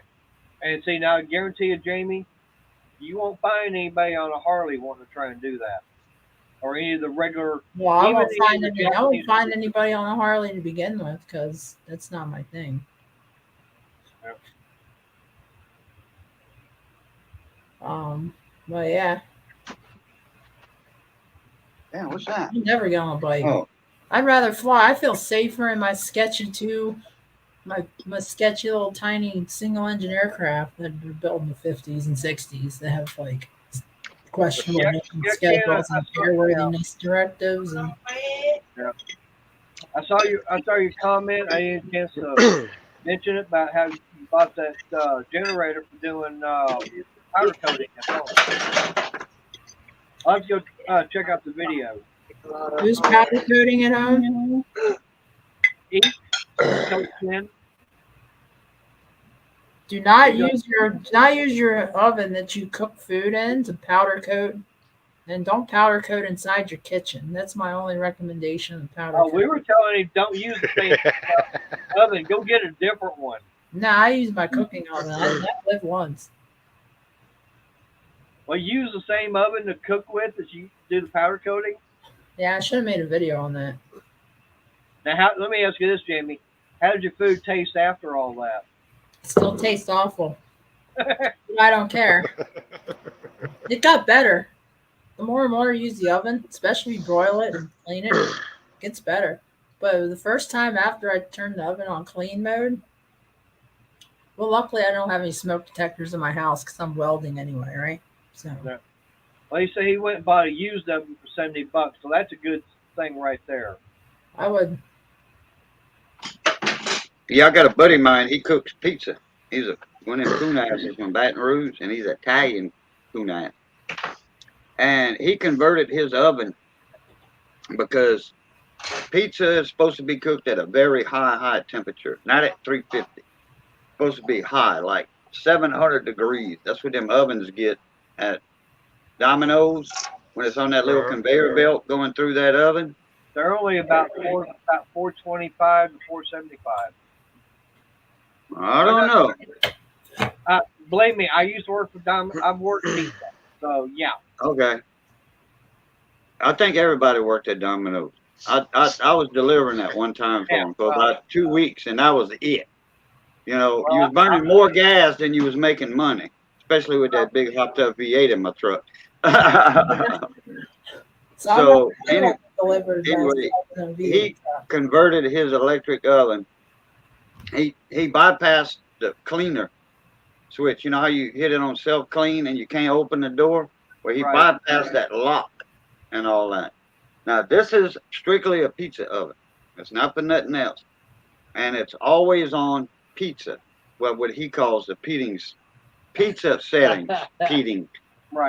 And see, now I guarantee you, Jamie, you won't find anybody on a Harley wanting to try and do that. Or any of the regular. Well, I won't find anybody on a Harley to begin with because that's not my thing. Yep. But yeah. Yeah, what's that? I never get on a bike. Oh. I'd rather fly. I feel safer in my sketchy my sketchy little tiny single engine aircraft that were built in the 50s and 60s that have like questionable schedules and airworthiness directives and. Yeah. I saw your comment. I didn't get a chance to mention it about how you bought that generator for doing powder coating at home. I'll have to go check out the video. Who's powder coating at home? Do not use your oven that you cook food in to powder coat, and don't powder coat inside your kitchen. That's my only recommendation of powder coat. We were telling him don't use the same oven. Go get a different one. No, I use my cooking oven. I lived once. Well, you use the same oven to cook with as you do the powder coating? Yeah, I should have made a video on that. Now, let me ask you this, Jamie. How did your food taste after all that? It still tastes awful. I don't care. It got better. The more and more you use the oven, especially if you broil it and clean it, it gets better. But the first time after I turned the oven on clean mode, well, luckily I don't have any smoke detectors in my house because I'm welding anyway, right? So. Yeah. Well, he said he went and bought a used oven for $70, so that's a good thing right there. I would Yeah, I got a buddy of mine. He cooks pizza. He's one of them coonasses is from Baton Rouge, and he's Italian coonass. And he converted his oven because pizza is supposed to be cooked at a very high temperature, not at 350. It's supposed to be high, like 700 degrees. That's what them ovens get at Domino's when it's on that little conveyor belt going through that oven. They're only about 425 to 475. I don't know. Believe me, I used to work for I've worked pizza, so yeah. Okay. I think everybody worked at Domino's. I was delivering that one time for them for about 2 weeks, and that was it. You know, you was burning more gas than you was making money, especially with that big hopped up V8 in my truck. So anyway, he converted his electric oven. He bypassed the cleaner switch. You know how you hit it on self clean and you can't open the door? Well, he bypassed that lock and all that. Now this is strictly a pizza oven. It's not for nothing else, and it's always on pizza. Well, what he calls the pizza settings,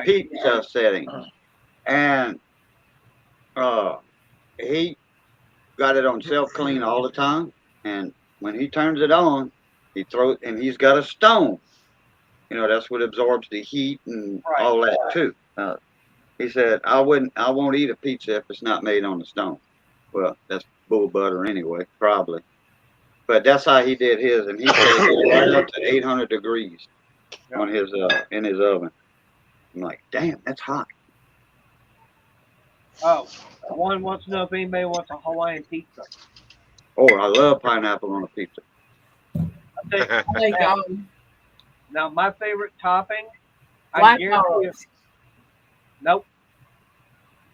pizza settings, and he got it on self clean all the time. And when he turns it on, he throws, and he's got a stone. You know, that's what absorbs the heat and all that too. He said, I won't eat a pizza if it's not made on the stone. Well, that's bull butter anyway, probably. But that's how he did his, and he said it right up to 800 degrees on his in his oven. I'm like, damn, that's hot. Oh, one wants to know if anybody wants a Hawaiian pizza. Oh, I love pineapple on a pizza. Now, my favorite topping, Black I guarantee you. olives. Nope.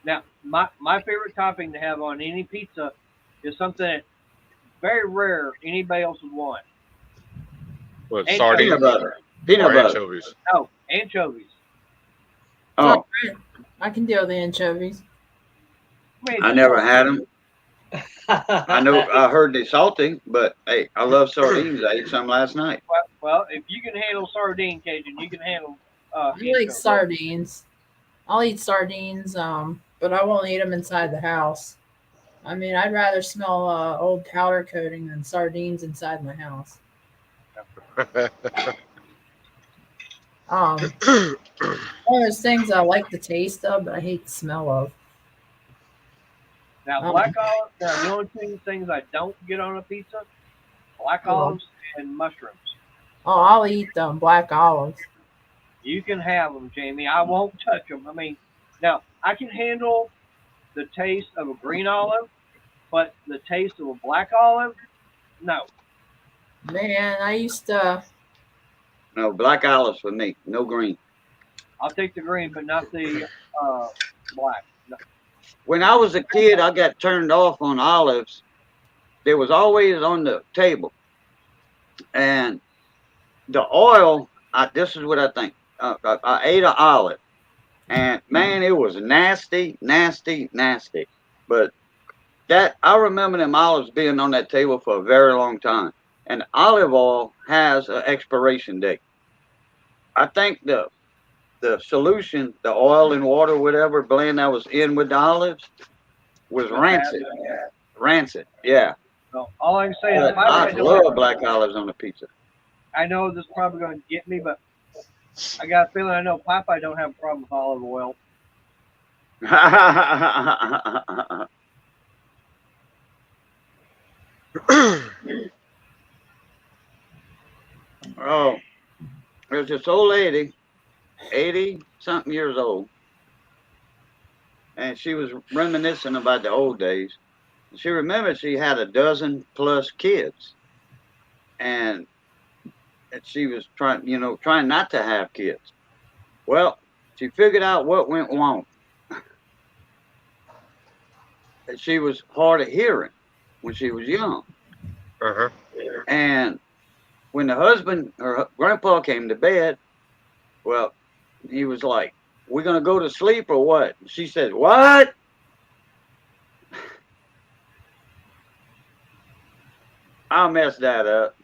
Now, my favorite topping to have on any pizza is something that very rare anybody else would want. What, Anchovies. sardines? Peanut butter. Peanut Or butter. anchovies? No, anchovies. Oh, I can deal with the anchovies. I never had them. I know I heard they salty, but hey, I love sardines. I ate some last night. Well, if you can handle sardine, Cajun, you can handle. I like anchovies. sardines. I'll eat sardines, but I won't eat them inside the house. I mean, I'd rather smell old powder coating than sardines inside my house. One of those things I like the taste of, but I hate the smell of. Now, black olives. Now, the only things I don't get on a pizza: black olives and mushrooms. Oh, I'll eat them black olives. You can have them, Jamie. I won't touch them. I mean, now I can handle the taste of a green olive, but the taste of a black olive, no. Man, I used to. No, black olives for me. No green. I'll take the green, but not the black. No. When I was a kid, I got turned off on olives. They was always on the table. And the oil, this is what I think. I ate an olive. And man, it was nasty, nasty, nasty. But I remember them olives being on that table for a very long time. And olive oil has an expiration date. I think the solution, the oil and water, whatever blend that was in with the olives, was rancid. Rancid, yeah. So all I can say is I love black olives on the pizza. I know this is probably going to get me, but I got a feeling I know Popeye don't have a problem with olive oil. Oh, there's this old lady, 80-something years old, and she was reminiscing about the old days. She remembered she had a dozen plus kids, and she was trying not to have kids. Well, she figured out what went wrong. That she was hard of hearing when she was young. Uh-huh. And when her grandpa came to bed, well, he was like, "We're going to go to sleep or what?" And she said, "What?" I'll mess that up.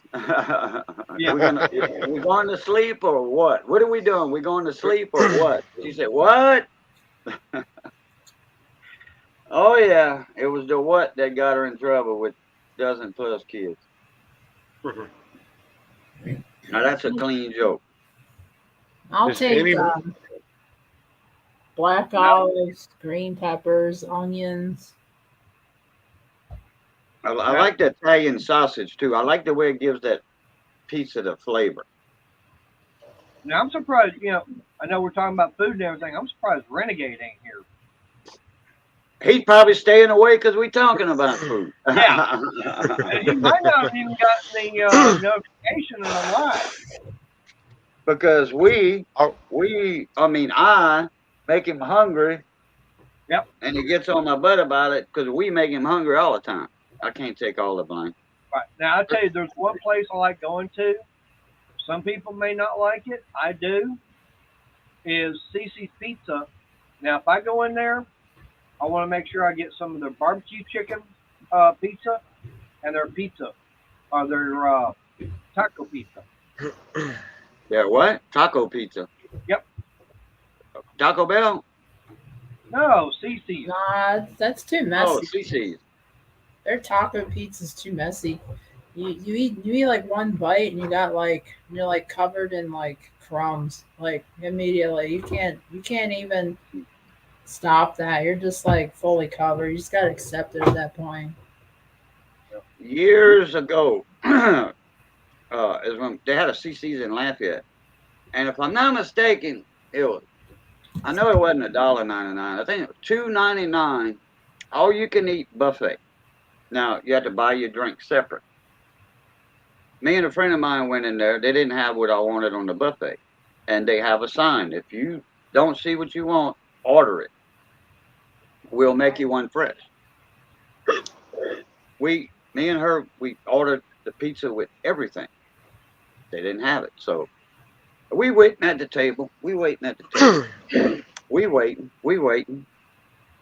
Yeah. We going to sleep or what? What are we doing? We going to sleep or what? She said, what? Oh yeah, it was the what that got her in trouble with dozen plus kids. Now that's a clean joke. I'll Is take any black olives, green peppers, onions. I like the Italian sausage too. I like the way it gives that pizza the flavor. Now I'm surprised. I know we're talking about food and everything. I'm surprised Renegade ain't here. He's probably staying away because we talking about food. Yeah. And he might not have even gotten the notification in the live. Because Oh, I make him hungry. Yep. And he gets on my butt about it because we make him hungry all the time. I can't take all the blame. Right. Now I tell you, there's one place I like going to. Some people may not like it. I do. Is Cece's Pizza. Now, if I go in there, I want to make sure I get some of their barbecue chicken pizza and their pizza, or their taco pizza. Yeah, what? Taco pizza. Yep. Taco Bell? No, Cece's. Nah, that's too Oh, messy. CC's. Their taco pizza's too messy. You eat like one bite and you're like covered in like crumbs like immediately. You can't even stop that. You're just like fully covered. You just gotta accept it at that point. Years ago, is when they had a CC's in Lafayette. And if I'm not mistaken, I know it wasn't $1.99. I think it was $2.99, all you can eat buffet. Now you had to buy your drink separate. Me and a friend of mine went in there. They didn't have what I wanted on the buffet, and they have a sign: if you don't see what you want, order it. We'll make you one fresh. Me and her, we ordered the pizza with everything. They didn't have it, so we waiting at the table. We waiting at the table. We waiting. We waiting.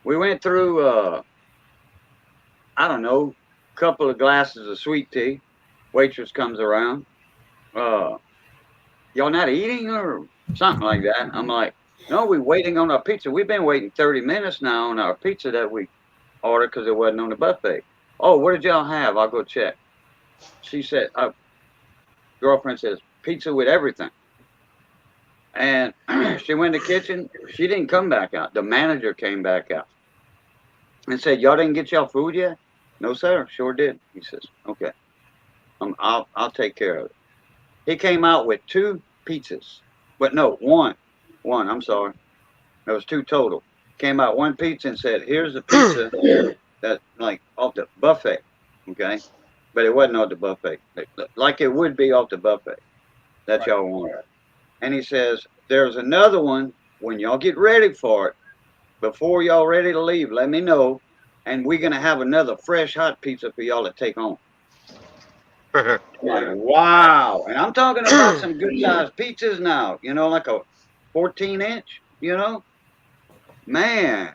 We went through, I don't know, a couple of glasses of sweet tea. Waitress comes around. Y'all not eating or something like that? I'm like, no, we're waiting on our pizza. We've been waiting 30 minutes now on our pizza that we ordered because it wasn't on the buffet. Oh, what did y'all have? I'll go check. She said, girlfriend says, pizza with everything. And she went in the kitchen. She didn't come back out. The manager came back out and said, y'all didn't get y'all food yet? No, sir. Sure did. He says, okay. I'll take care of it. He came out with 2 pizzas. But no, one. I'm sorry. There was 2 total. Came out 1 pizza and said, here's the pizza that like off the buffet. Okay? But it wasn't off the buffet. Like it would be off the buffet. That y'all wanted. And he says, there's another one when y'all get ready for it. Before y'all ready to leave, let me know. And we're going to have another fresh hot pizza for y'all to take home. Like, wow. And I'm talking about some good sized pizzas now, like a 14-inch, man.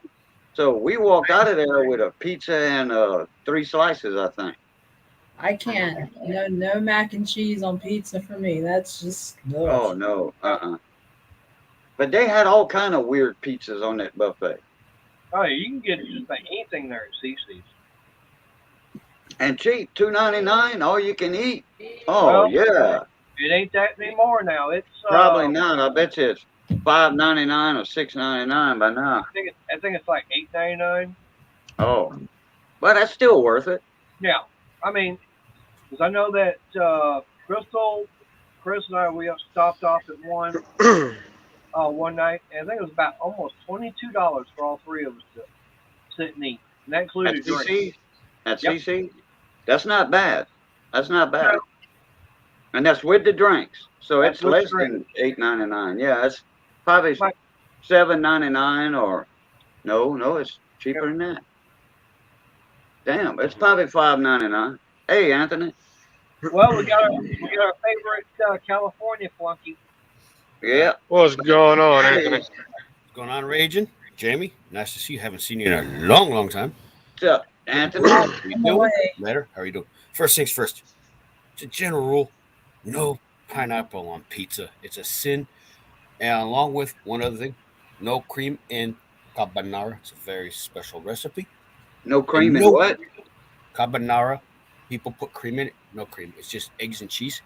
So we walked out of there with a pizza and 3 slices, I think. I can't. No mac and cheese on pizza for me. That's just ugh. Oh no. But they had all kind of weird pizzas on that buffet. Oh, you can get just about anything there at Cece's. And cheap, $2.99, all you can eat. Oh Well, yeah. It ain't that anymore now. It's Probably not. I bet you it's $5.99 or $6.99 by now. I think it's like $8.99. Oh, but that's still worth it. Yeah, I mean, because I know that Crystal, Chris, and I we stopped off at one night, and I think it was about almost $22 for all 3 of us to sit and eat, and that included drinks. CC? At Yep. CC? That's not bad. That's not bad. And that's with the drinks. So That's it's with less the than $8.99. Yeah, it's probably $7.99 or no, it's cheaper than that. Damn, it's probably $5.99. Hey, Anthony. Well, we got our favorite California flunky. Yeah. what's going on, Anthony? What's going on, Raging? Jamie, nice to see you. Haven't seen you in a long, long time. What's up, Anthony? How you I'm doing? away. Later. How are you doing? First things first. It's a general rule. No pineapple on pizza. It's a sin. And along with one other thing, no cream in carbonara. It's a very special recipe. No And cream in no what? carbonara. People put cream in it. No cream. It's just eggs and cheese.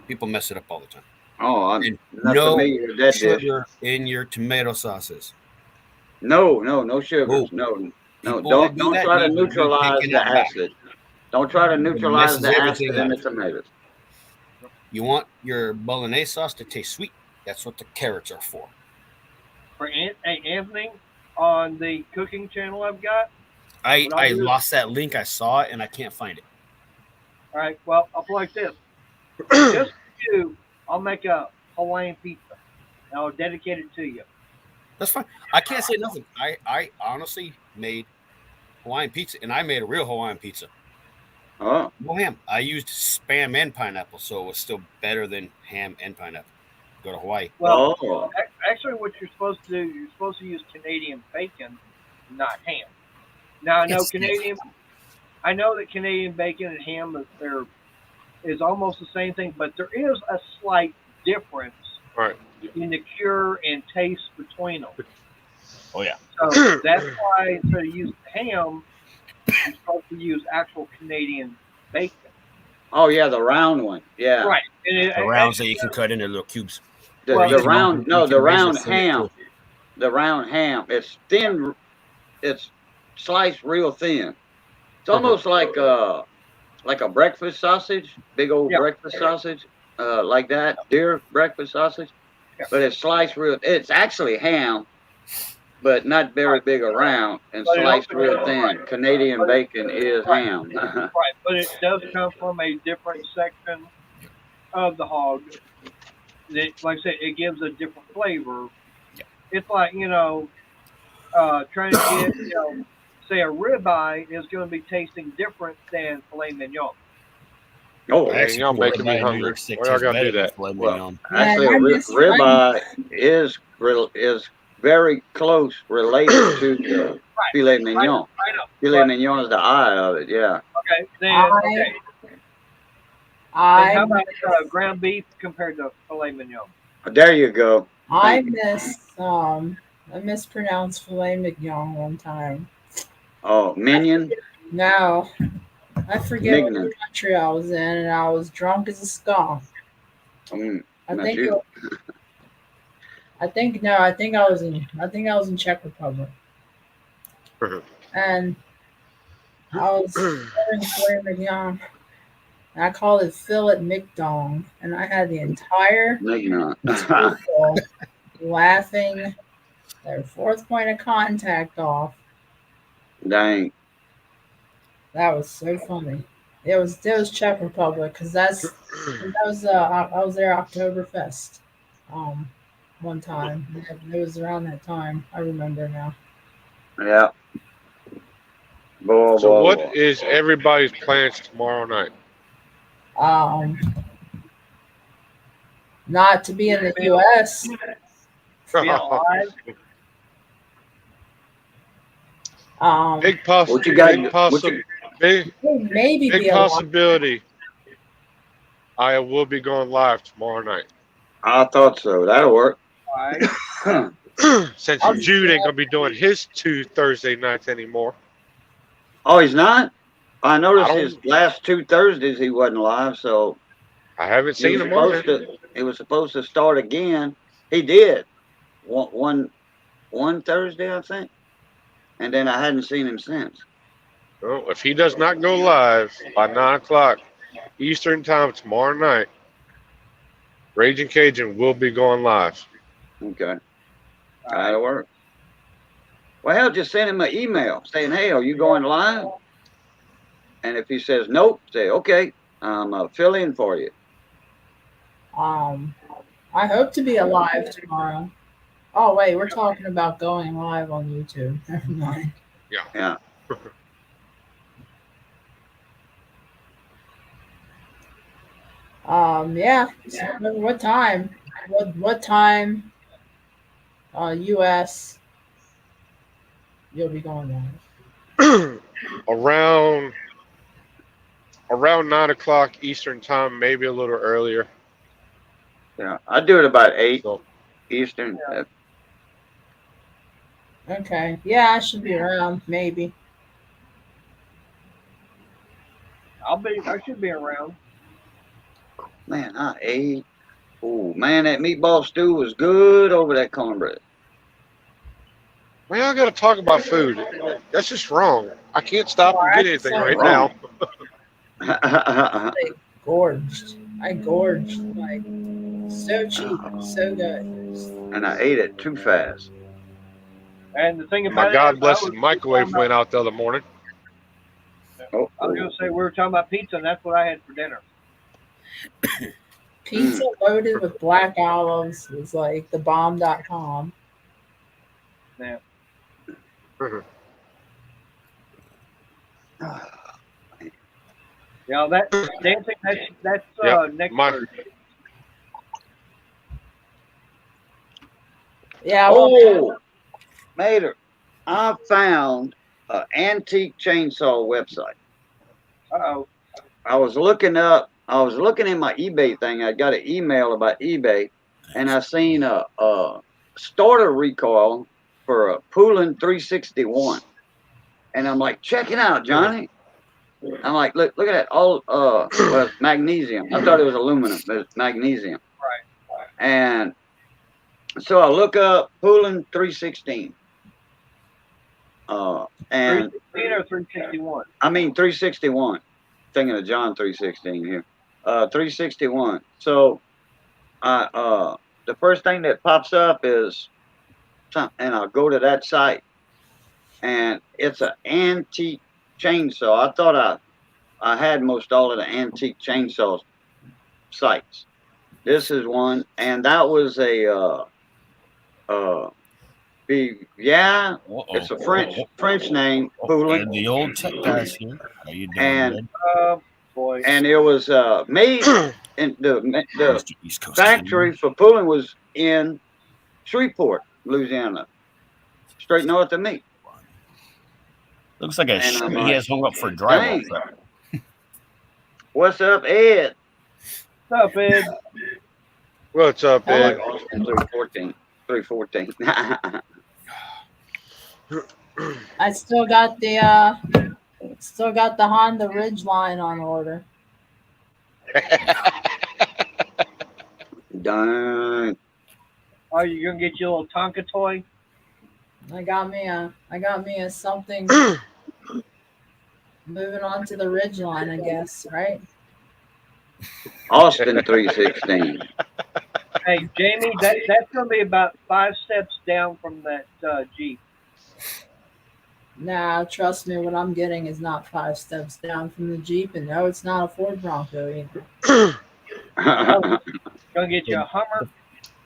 People mess it up all the time. Oh, I'm And not no familiar with that dish. sugar in your tomato sauces. No sugars. Oh, No. people that do Don't that try to need to be neutralize taken the out back. acid. Don't try to It neutralize messes the everything acid in up. the tomatoes. You want your bolognese sauce to taste sweet. That's what the carrots are for. For hey, Anthony, on the cooking channel I've got, I what I'll I do is, lost that link. I saw it and I can't find it. all right, well, I'll put it like this. Just for you, I'll make a Hawaiian pizza, and I'll dedicate it to you. That's fine. I can't say nothing. I honestly made Hawaiian pizza, and I made a real Hawaiian pizza. Oh, No ham. I used spam and pineapple, so it was still better than ham and pineapple. Go to Hawaii. Well, oh, actually, what you're supposed to do, you're supposed to use Canadian bacon, not ham. Now, I know that Canadian bacon and ham is almost the same thing, but there is a slight difference Right. in the cure and taste between them. Oh yeah. So that's why instead of using ham, you're supposed to use actual Canadian bacon. oh yeah, the round one. Yeah, Right. And The rounds that you can cut into little cubes. the Well, the you round. No, you the can razor round thin it ham. too. The round ham. It's thin. It's sliced real thin. It's almost like a breakfast sausage, big old Yeah. breakfast sausage, like that, deer breakfast sausage. Yeah. But it's sliced real. It's actually ham, but not very big around and But it sliced also- real thin. Canadian bacon is ham. right, but it does come from a different section of the hog. That, like I said, it gives a different flavor. Yeah. It's like trying to get say a ribeye is going to be tasting different than filet mignon. Oh, Man, Actually, y'all cool. making me Ribeye in New hungry. York State Why y'all tastes gotta do better than that? filet well, mignon. actually, a ribeye is very close related to the filet mignon. I know. Filet But- mignon is the eye of it. Yeah. Okay, then I- Then how I about ground beef compared to filet mignon? There you go. I Thank I mispronounced filet mignon one time. Oh, minion. No, I forget Mignon. what country I was in, and I was drunk as a skunk. Mm, I not think you. I think no, I think I was in Czech Republic, and I was ordering filet mignon. And I called it fillet McDong, and I had the entire Mignon. table laughing their fourth point of contact off. Dang. That was so funny. It was Czech Republic because I was there Oktoberfest, one time. It was around that time. I remember now. Yeah. Boy, So boy, what boy. is everybody's plans tomorrow night? Not to be in the U.S. Being alive, Big What you got? big Maybe big be alive. possibility. I will be going live tomorrow night. I thought so. That'll work. right? Since Jude ain't gonna be doing his 2 Thursday nights anymore. Oh, he's not? I noticed I don't- his last 2 Thursdays he wasn't live, so I haven't he seen was him on there. he was supposed to start again. He did. One Thursday, I think. And then I hadn't seen him since. Well, if he does not go live by 9 o'clock Eastern time tomorrow night, Raging Cajun will be going live. Okay. That'll work. Well, hell, just send him an email saying, hey, are you going live? And if he says nope, say, okay, I'll fill in for you. I hope to be alive tomorrow. Oh wait, we're talking about going live on YouTube. Never mind. Yeah. Yeah. So what time? What time? U.S. You'll be going live. Around around 9 o'clock Eastern time, maybe a little earlier. Yeah, I do it about 8 So Eastern. Okay. Yeah, I should be around, maybe. I should be around. Man, I ate. Oh man, that meatball stew was good over that cornbread. man, I gotta talk about food. That's just wrong. I can't stop and I get just anything like right now. Wrong. like gorged. I gorged like so cheap, so good. And I ate it too fast. And the thing My about it is, God blessed microwave went out the other morning. Oh, I was gonna say we were talking about pizza, and that's what I had for dinner. Pizza loaded with black olives is like the bomb.com. Yeah. Yeah, that dancing. That's Yep. next My Thursday. Yeah, oh, Mater, I found an antique chainsaw website. Uh-oh. I was looking in my eBay thing. I got an email about eBay, and I seen a starter recoil for a Poulin 361. And I'm like, check it out, Johnny. I'm like, look at that. All well, it's magnesium. I thought it was aluminum, but it's magnesium. Right. And so I look up Poulin 316. And 316 or 361. I mean 361. Thinking of John 316 here. 361. So I the first thing that pops up is something, and I'll go to that site, and it's an antique chainsaw. I thought I had most all of the antique chainsaw sites. This is one, and that was yeah, it's a French name, Poulin, And the old tech guys here. How you doing, and Red? Boy. and it was made in the Mr. East Coast factory for Poulin was in Shreveport, Louisiana, straight north of me. Looks like a And shirt I'm he like, has hung up for drywall. dang. What's up, Ed? What's up, Ed? what's up, I like Ed? Austin 314. 314. I still got the Honda Ridgeline on order. Dang. Oh, you gonna get your little Tonka toy? I got me a something moving on to the Ridgeline, I guess, right? Austin 316. Hey, Jamie, that's gonna be about 5 steps down from that Jeep. Nah, trust me, what I'm getting is not 5 steps down from the Jeep, and no, it's not a Ford Bronco either. Gonna get you a Hummer.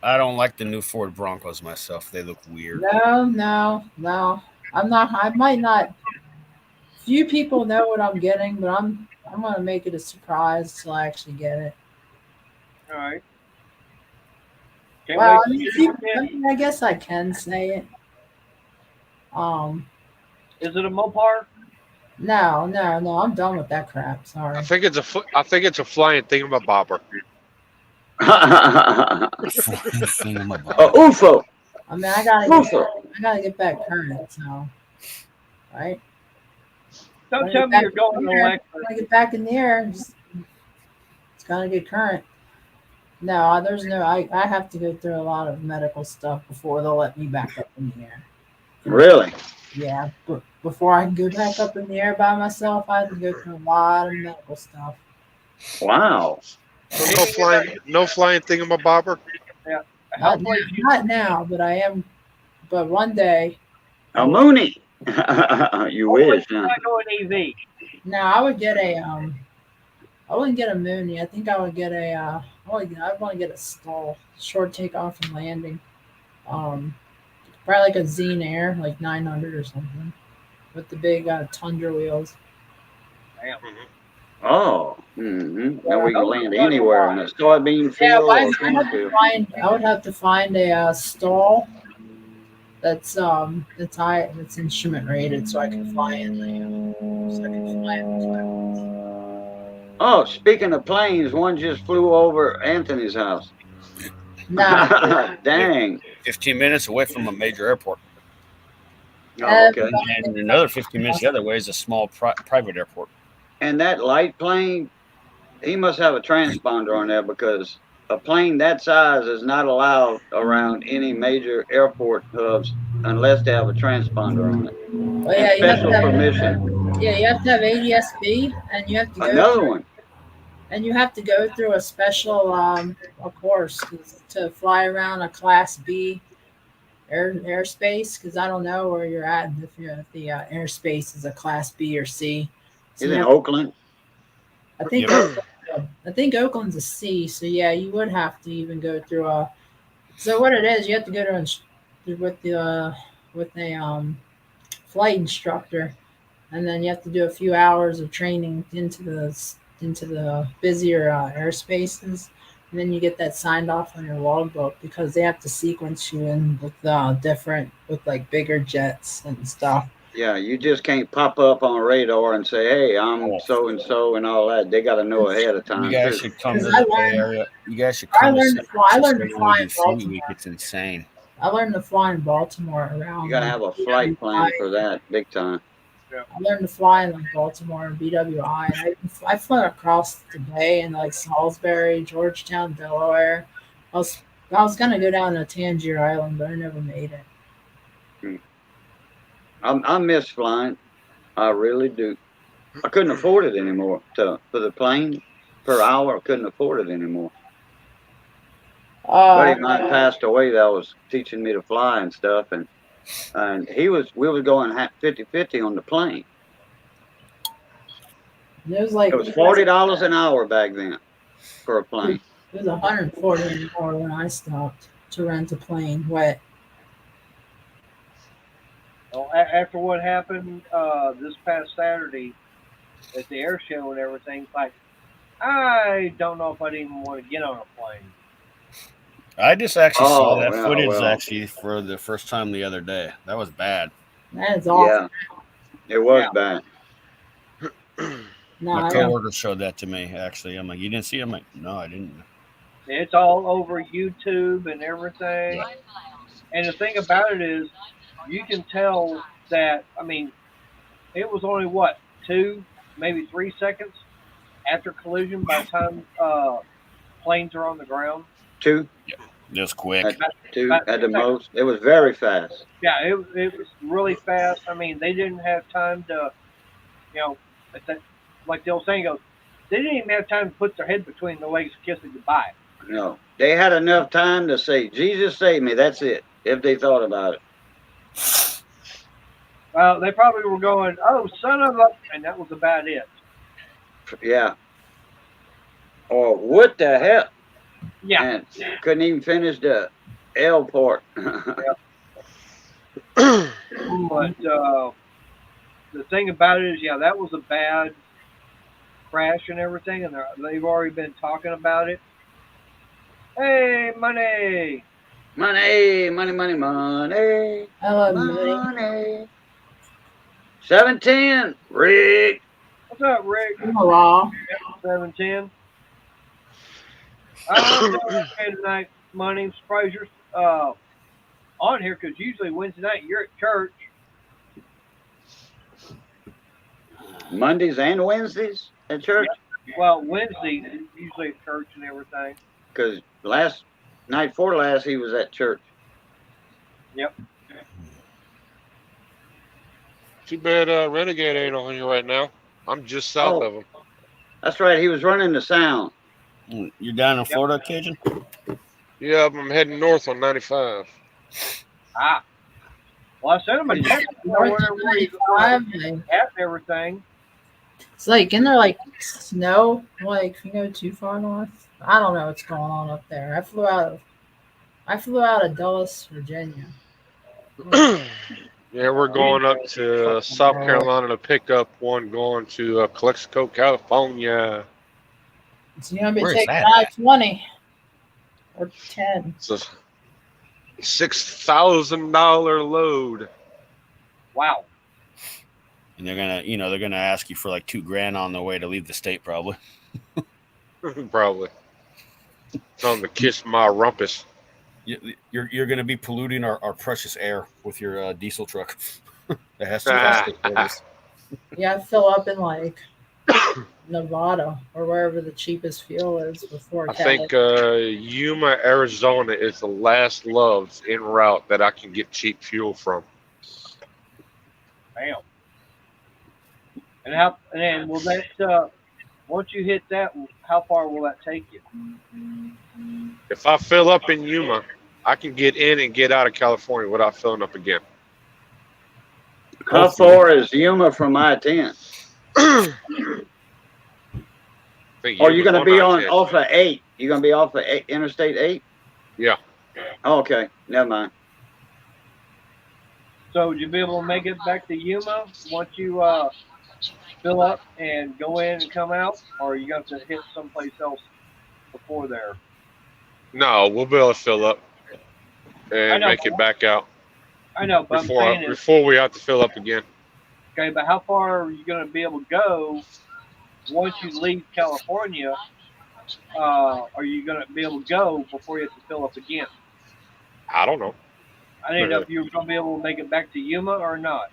I don't like the new Ford Broncos myself. They look weird. No. I'm not. I might not. Few people know what I'm getting, but I'm gonna make it a surprise till I actually get it. All right. Can't Well, wait to get it. I guess I can say it. Is it a Mopar? No. I'm done with that crap. Sorry. I think it's a flying thingamabobber. UFO. I mean, I gotta get back current. So, right. Don't tell me you're going electric. When I get back in the air, it's gotta get current. No, there's no. I have to go through a lot of medical stuff before they'll let me back up in the air. Really? Yeah, but before I can go back up in the air by myself, I have to go through a lot of medical stuff. Wow. So no flying thingamabobber. Yeah. Not now, but I am. But one day. A Mooney. You wish. Huh? I go an EV. No, I would get a I wouldn't get a Mooney. I think I would get a I want to get a stall, short takeoff and landing. Probably like a Zine Air, like 900 or something, with the big Tundra wheels. Damn. Oh. Mm-hmm. Now we can land anywhere in a soybean Yeah, field I or cornfield. would have to find a stall that's that's instrument rated, so I can fly in. So I can fly in. Oh, speaking of planes, one just flew over Anthony's house. No. Dang. 15 minutes away from a major airport. Oh, okay. And another 15 minutes the other way is a small private airport. And that light plane, he must have a transponder on there because a plane that size is not allowed around any major airport hubs unless they have a transponder on it. Well, And yeah, you have special to have, permission. yeah, you have to have ADSB, and you have to go Another one. and you have to go through a special a course to fly around a Class B airspace. Because I don't know where you're at if the airspace is a Class B or C. So Is you in have, Oakland. I think Yep. I think Oakland's a C. So yeah, you would have to even go through a. So what it is, you have to go to with a flight instructor, and then you have to do a few hours of training into the busier airspaces, and then you get that signed off on your logbook because they have to sequence you in with different with like bigger jets and stuff. Yeah, you just can't pop up on radar and say, "Hey, I'm so and so" and all that. They got to know ahead of You time guys too. should come to Because the Bay Area. You guys should I come to learned San to fly. I learned Francisco to when we fly in do Fleet Baltimore. Week. It's insane. I learned to fly in Baltimore around You got to have a flight plan for that, big time. I learned to fly in like Baltimore and BWI. And I flew across the bay in like Salisbury, Georgetown, Delaware. I was I was gonna go down to Tangier Island, but I never made it. I miss flying. I really do. I couldn't afford it anymore. For the plane per hour, I couldn't afford it anymore. Buddy of mine passed away that was teaching me to fly and stuff, and we was going 50-50 on the plane. It was like It was $40 an hour back then for a plane. It was 140 an hour when I stopped to rent a plane wet. Well, after what happened this past Saturday at the air show and everything, like I don't know if I'd even want to get on a plane. I just actually saw that yeah, footage well. actually for the first time the other day. That was bad. That is awful. Yeah, it was bad. No, My I don't. coworker showed that to me. Actually, I'm like, "You didn't see it?" I'm like, "No, I didn't." It's all over YouTube and everything. And the thing about it is, you can tell that, I mean, it was only, 2, maybe 3 seconds after collision by the time planes are on the ground. 2. It was quick. At 2 at the most. It was very fast. Yeah, it was really fast. I mean, they didn't have time to, like the old saying goes, they didn't even have time to put their head between the legs and kiss it goodbye. No, they had enough time to say, "Jesus save me." That's it. If they thought about it. Well, they probably were going, "Oh, son of a," and that was about it. Yeah. Or what the hell? Yeah. And couldn't even finish the L part. But the thing about it is, that was a bad crash and everything, and they've already been talking about it. Hey, money! Money, money, money, money. I love money. Money. 710, Rick. What's up, Rick? Hello. 710. I'm doing okay tonight, money. I'm surprised you're on here because usually Wednesday night you're at church. Mondays and Wednesdays at church? Well, Wednesday usually at church and everything. Because last night before last, he was at church. Yep. Too bad Renegade ain't on here right now. I'm just south of him. That's right. He was running the sound. You're down in Florida, Cajun? Yeah, I'm heading north on 95. Ah. Well, I sent him a text where he's at and everything. It's like, isn't there like snow? Like, if you go too far north, I don't know what's going on up there. I flew out of Dulles, Virginia. Yeah, we're going up to South Carolina to pick up one going to Calexico, California. So you're gonna be Where's taking that I-20 or 10. It's a $6,000 load. Wow. And they're gonna ask you for like $2,000 on the way to leave the state, probably. Probably. Tell them to kiss my rumpus. You're gonna be polluting our precious air with your diesel truck that has to cross the borders. Yeah, fill up in like Nevada or wherever the cheapest fuel is before I think Cali. Yuma, Arizona is the last love en route that I can get cheap fuel from. Damn. And then will that once you hit that, how far will that take you? If I fill up in Yuma, I can get in and get out of California without filling up again. How far is Yuma from I-10? Or you're going to be off of 8? You're going to be off of Interstate 8? Yeah. Oh, okay, never mind. So would you be able to make it back to Yuma once you fill up and go in and come out, or are you going to hit someplace else before there? No, we'll be able to fill up and make it back out. I know, but before we have to fill up again. Okay, but how far are you going to be able to go once you leave California? Are you going to be able to go before you have to fill up again? I don't know. I didn't know if you were going to be able to make it back to Yuma or not.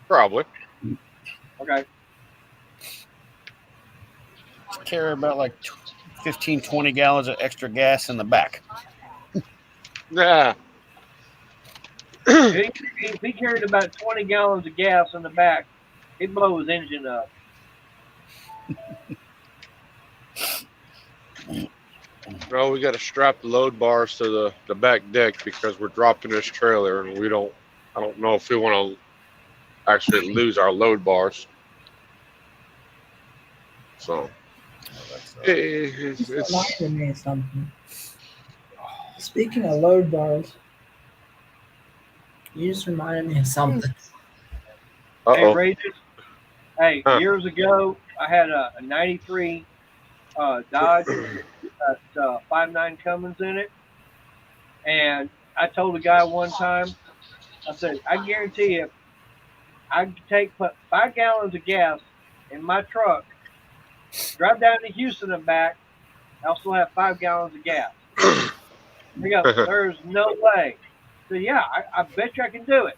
Probably. Okay. Carry about like 15, 20 gallons of extra gas in the back. Yeah. If he carried about 20 gallons of gas in the back, he'd blow his engine up. No, we got to strap the load bars to the back deck because we're dropping this trailer, and I don't know if we want to actually lose our load bars. So it's reminded me of something. Speaking of load bars, you just reminded me of something. Uh-oh. Hey, Regis. Hey, years ago, I had a 93 Dodge that 5.9 Cummins in it. And I told a guy one time, I said, I guarantee you, I could put 5 gallons of gas in my truck, drive down to Houston and back, I'll still have 5 gallons of gas. He goes, there's no way. I said, yeah, I bet you I can do it.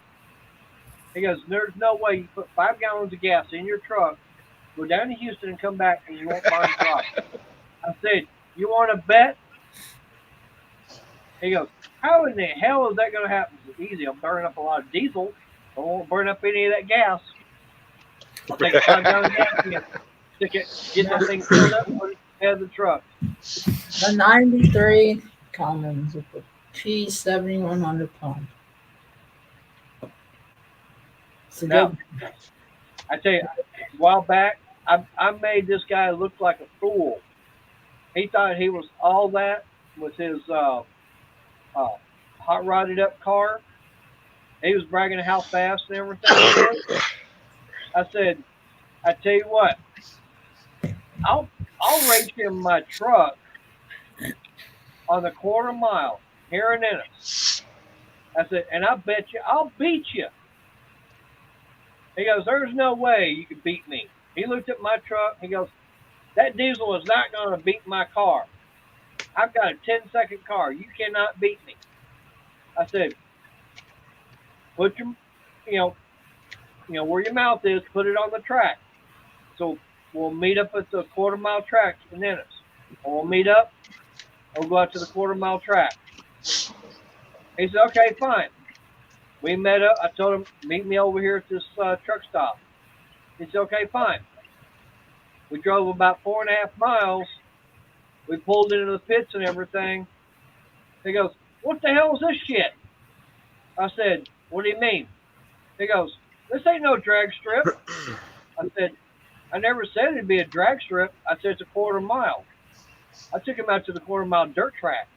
He goes, there's no way you put 5 gallons of gas in your truck, go down to Houston and come back and you won't find a drop. I said, you want to bet? He goes, how in the hell is that going to happen? It's easy. I'm burning up a lot of diesel. I won't burn up any of that gas. I'll take a 5 gallon of gas in, stick it, get that thing filled up, put it in the head of the truck. The 93 Cummins with the P7100 pump. Now, I tell you, a while back, I made this guy look like a fool. He thought he was all that with his hot rodded up car. He was bragging how fast and everything. I said, I tell you what, I'll race him my truck on the quarter mile here in Ennis. I said, and I bet you I'll beat you. He goes, there's no way you can beat me. He looked at my truck. He goes, that diesel is not going to beat my car. I've got a 10-second car. You cannot beat me. I said, put your, where your mouth is, put it on the track. So we'll meet up at the quarter mile track in Ennis. Or we'll meet up. We'll go out to the quarter mile track. He said, okay, fine. We met up. I told him, meet me over here at this truck stop. He said, okay, fine. We drove about 4.5 miles. We pulled into the pits and everything. He goes, what the hell is this shit? I said, what do you mean? He goes, this ain't no drag strip. I said, I never said it'd be a drag strip. I said, it's a quarter mile. I took him out to the quarter mile dirt track.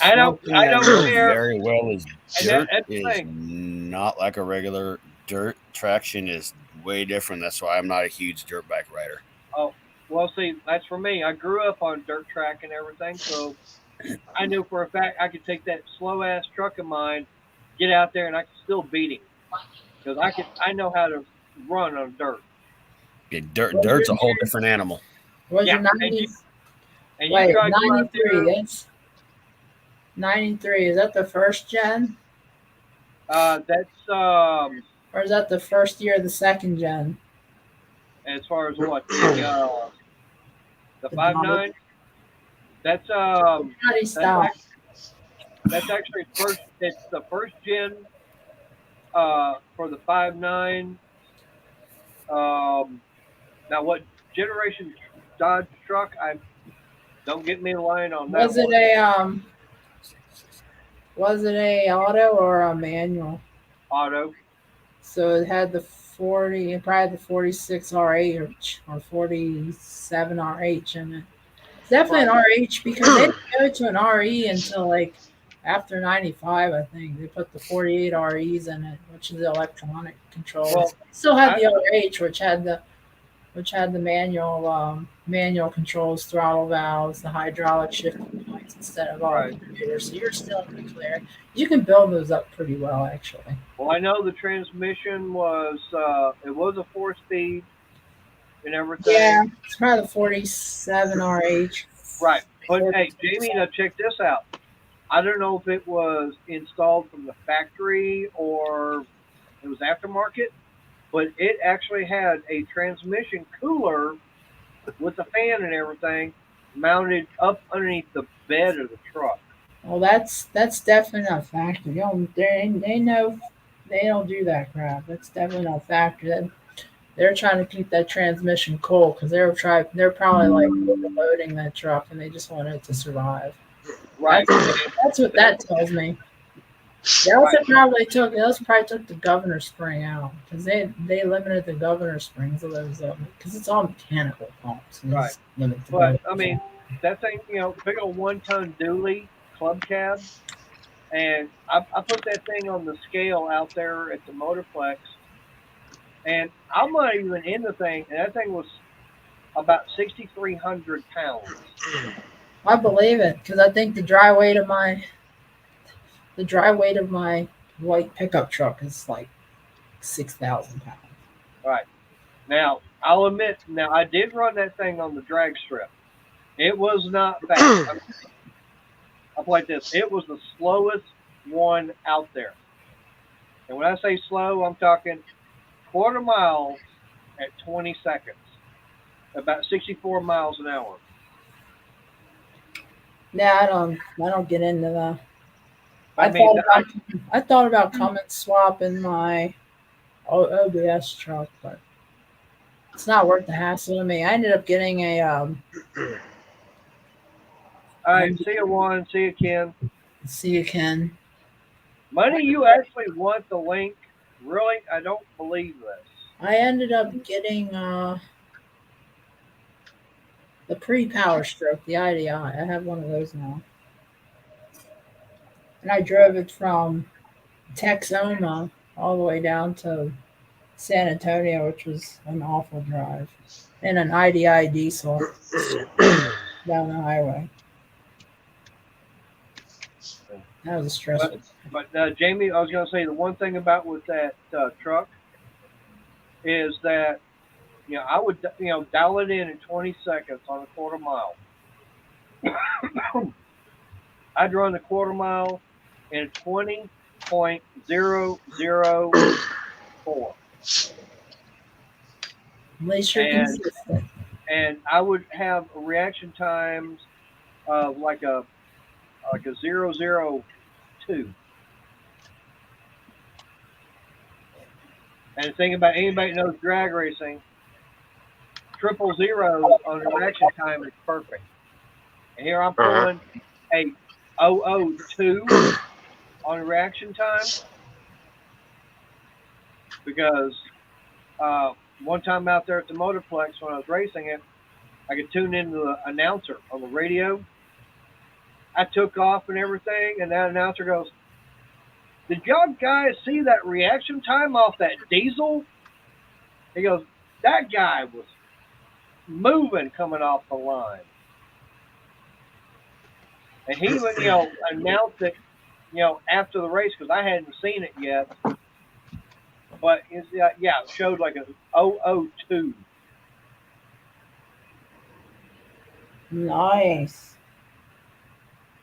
I don't care. Very well is dirt is not like a regular dirt. Traction is way different. That's why I'm not a huge dirt bike rider. Oh, well, see, that's for me. I grew up on dirt track and everything, so I knew for a fact I could take that slow ass truck of mine, get out there, and I could still beat him because I know how to run on dirt. Yeah, Was dirt's a your, whole different animal. was Yeah, your 90s? and you Wait, try to go out 93. there. That's 93. Is that the first gen? That's Or is that the first year of the second gen? as far as what the The 5.9. That's body that's style. that's actually first. It's the first gen for the 5.9. Now what generation Dodge truck? I don't get me lying on that Was it one. a auto or a manual? Auto. So it had the 40, it probably had the 46 RH or 47 RH in it. It's definitely an RH because they didn't go to an RE until like after 95, I think. They put the 48 REs in it, which is the electronic controls. Well, Still had I, the RH, which had the manual controls, throttle valves, the hydraulic shifting points instead of all right. the computers. So you're still in the clear. You can build those up pretty well, actually. Well, I know the transmission was it was a 4-speed and everything. Yeah, it's probably the 47 RH. Right. But hey, Jamie, now check this out. I don't know if it was installed from the factory or it was aftermarket, but it actually had a transmission cooler with a fan and everything mounted up underneath the bed of the truck. Well, that's definitely not factory. They know they don't do that crap. That's definitely not factory. They're trying to keep that transmission cool because they're probably like overloading that truck and they just want it to survive. Right. That's what that tells me. They also probably took the governor spring out because they limited the governor springs of those because it's all mechanical pumps. And Right. But I mean, that thing, big old 1-ton dually club cab, and I put that thing on the scale out there at the Motorplex, and I'm not even in the thing, and that thing was about 6,300 pounds. I believe it because I think the dry weight of my white pickup truck is like 6,000 pounds. Right. Now, I'll admit, I did run that thing on the drag strip. It was not fast. I'll like this. It was the slowest one out there. And when I say slow, I'm talking quarter mile at 20 seconds, about 64 miles an hour. Yeah, I don't get into that. I I thought about coming swapping my OBS truck, but it's not worth the hassle to me. I ended up getting a all right, see you, Juan. See you, Ken. see you Ken. Money, you actually want the link? Really? I don't believe this. I ended up getting the pre-Power Stroke, the IDI. I have one of those now, and I drove it from Texoma all the way down to San Antonio, which was an awful drive, in an IDI diesel down the highway. That was a stressful. But Jamie, I was going to say the one thing about with that truck is that I would dial it in 20 seconds on a quarter mile. I'd run the quarter mile in 20.004. At least you're consistent. And I would have reaction times of like a 002. And the thing about anybody that knows drag racing, 000 on the reaction time is perfect. And here I'm pulling a 002 on reaction time because one time out there at the Motorplex when I was racing it, I could tune into the announcer on the radio. I took off and everything, and that announcer goes, "Did y'all guys see that reaction time off that diesel?" He goes, "That guy was moving coming off the line." And he would, announce it, after the race because I hadn't seen it yet. But it's, it showed like a 002. Nice.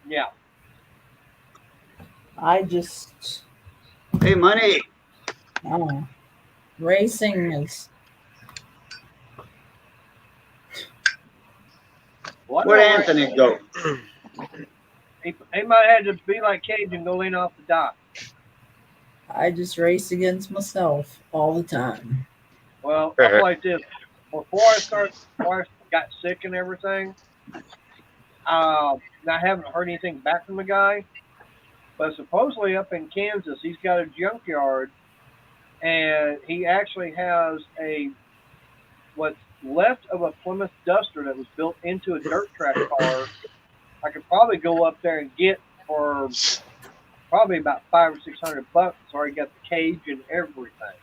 Yeah. I just, Hey, money. oh, racing is. Well, Where'd Anthony go? He might have to be like Cage and go lean off the dock. I just race against myself all the time. Well, I'm like this. Before I got sick and everything, I haven't heard anything back from the guy. But supposedly up in Kansas, he's got a junkyard, and he actually has what's left of a Plymouth Duster that was built into a dirt track car. I could probably go up there and get for probably about $500 or $600. Already got the cage and everything.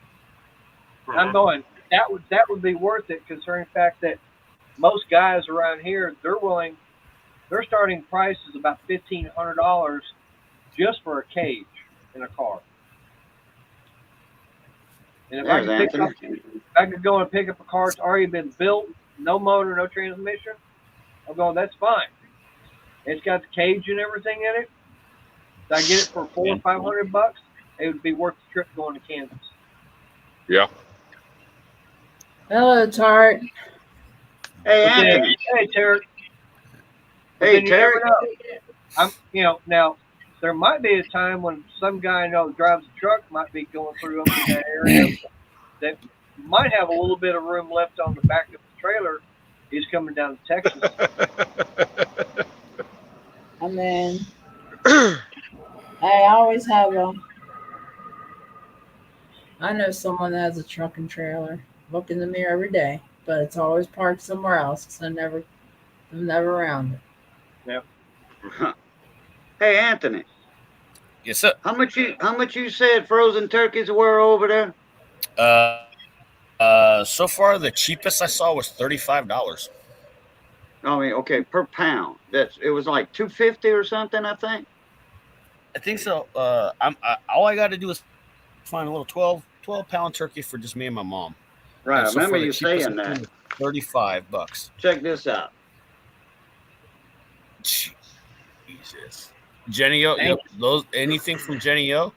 I'm going. That would be worth it, considering the fact that most guys around here, their starting price is about $1,500 just for a cage in a car. And if I could go and pick up a car that's already been built, no motor, no transmission, I'm going, that's fine. It's got the cage and everything in it. If I get it for $400 or $500, it would be worth the trip going to Kansas. Yeah. Hello, Tart. Hey, Anthony. Hey, Terry. Hey, Terry. Now there might be a time when some guy I know that drives a truck might be going through up in that area that might have a little bit of room left on the back of the trailer. He's coming down to Texas. I mean, I always have I know someone that has a truck and trailer. Look in the mirror every day, but it's always parked somewhere else because I'm never around it. Yep. Hey, Anthony. Yes, sir. How much you said frozen turkeys were over there? So far the cheapest I saw was $35. I mean, okay, per pound. It was like $2.50 or something, I think. I think so. All I got to do is find a little 12-pound turkey for just me and my mom. Right, I so remember far, you saying that. $35. Check this out. Jesus. Jenny O, yep, anything from Jenny O,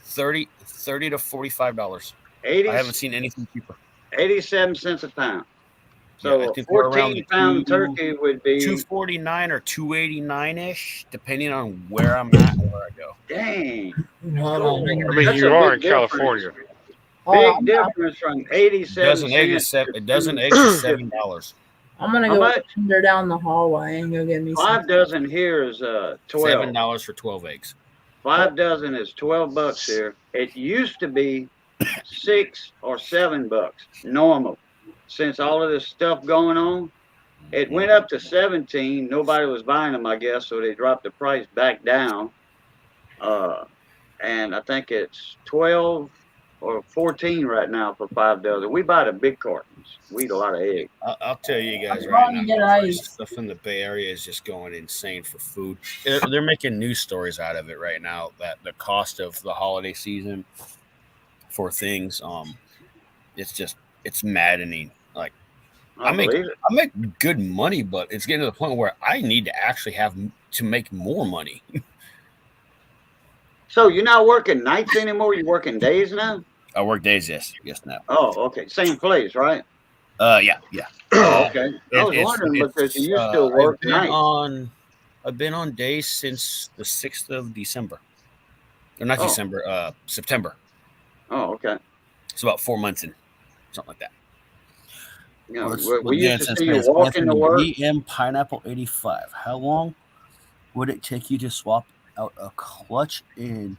$30 to $45. I haven't seen anything cheaper. 87 cents a pound. So Yeah, I a think we're around 14-pound turkey would be $249 or $289-ish, depending on where I'm at and where I go. Dang. Hold on. I mean, That's you a are big in California. Big difference from 87 cents. It doesn't egg to $7. I'm gonna How go much? wander down the hallway and go get me 5 some. dozen here is 12. $7 for 12 eggs. 5 dozen is $12 here. It used to be $6 or $7 normal. Since all of this stuff going on, it went up to 17. Nobody was buying them, I guess, so they dropped the price back down. And I think it's 12 or 14 right now for 5 dozen. We buy the big cartons. We eat a lot of eggs. I'll tell you guys I'm right trying to now, get ice. stuff in the Bay Area is just going insane for food. They're making news stories out of it right now that the cost of the holiday season for things, it's maddening. Like I make good money, but it's getting to the point where I need to actually have to make more money. So you're not working nights anymore? You're working days now? I work days, yes now. Oh, okay. Same place, right? Yeah. Oh, okay. I was wondering because you still work nights. I've been on days since the 6th of December. Or not December, September. Oh, okay. It's about 4 months in, something like that. You know, we used to see you walking to work. BM Pineapple 85. How long would it take you to swap out a clutch in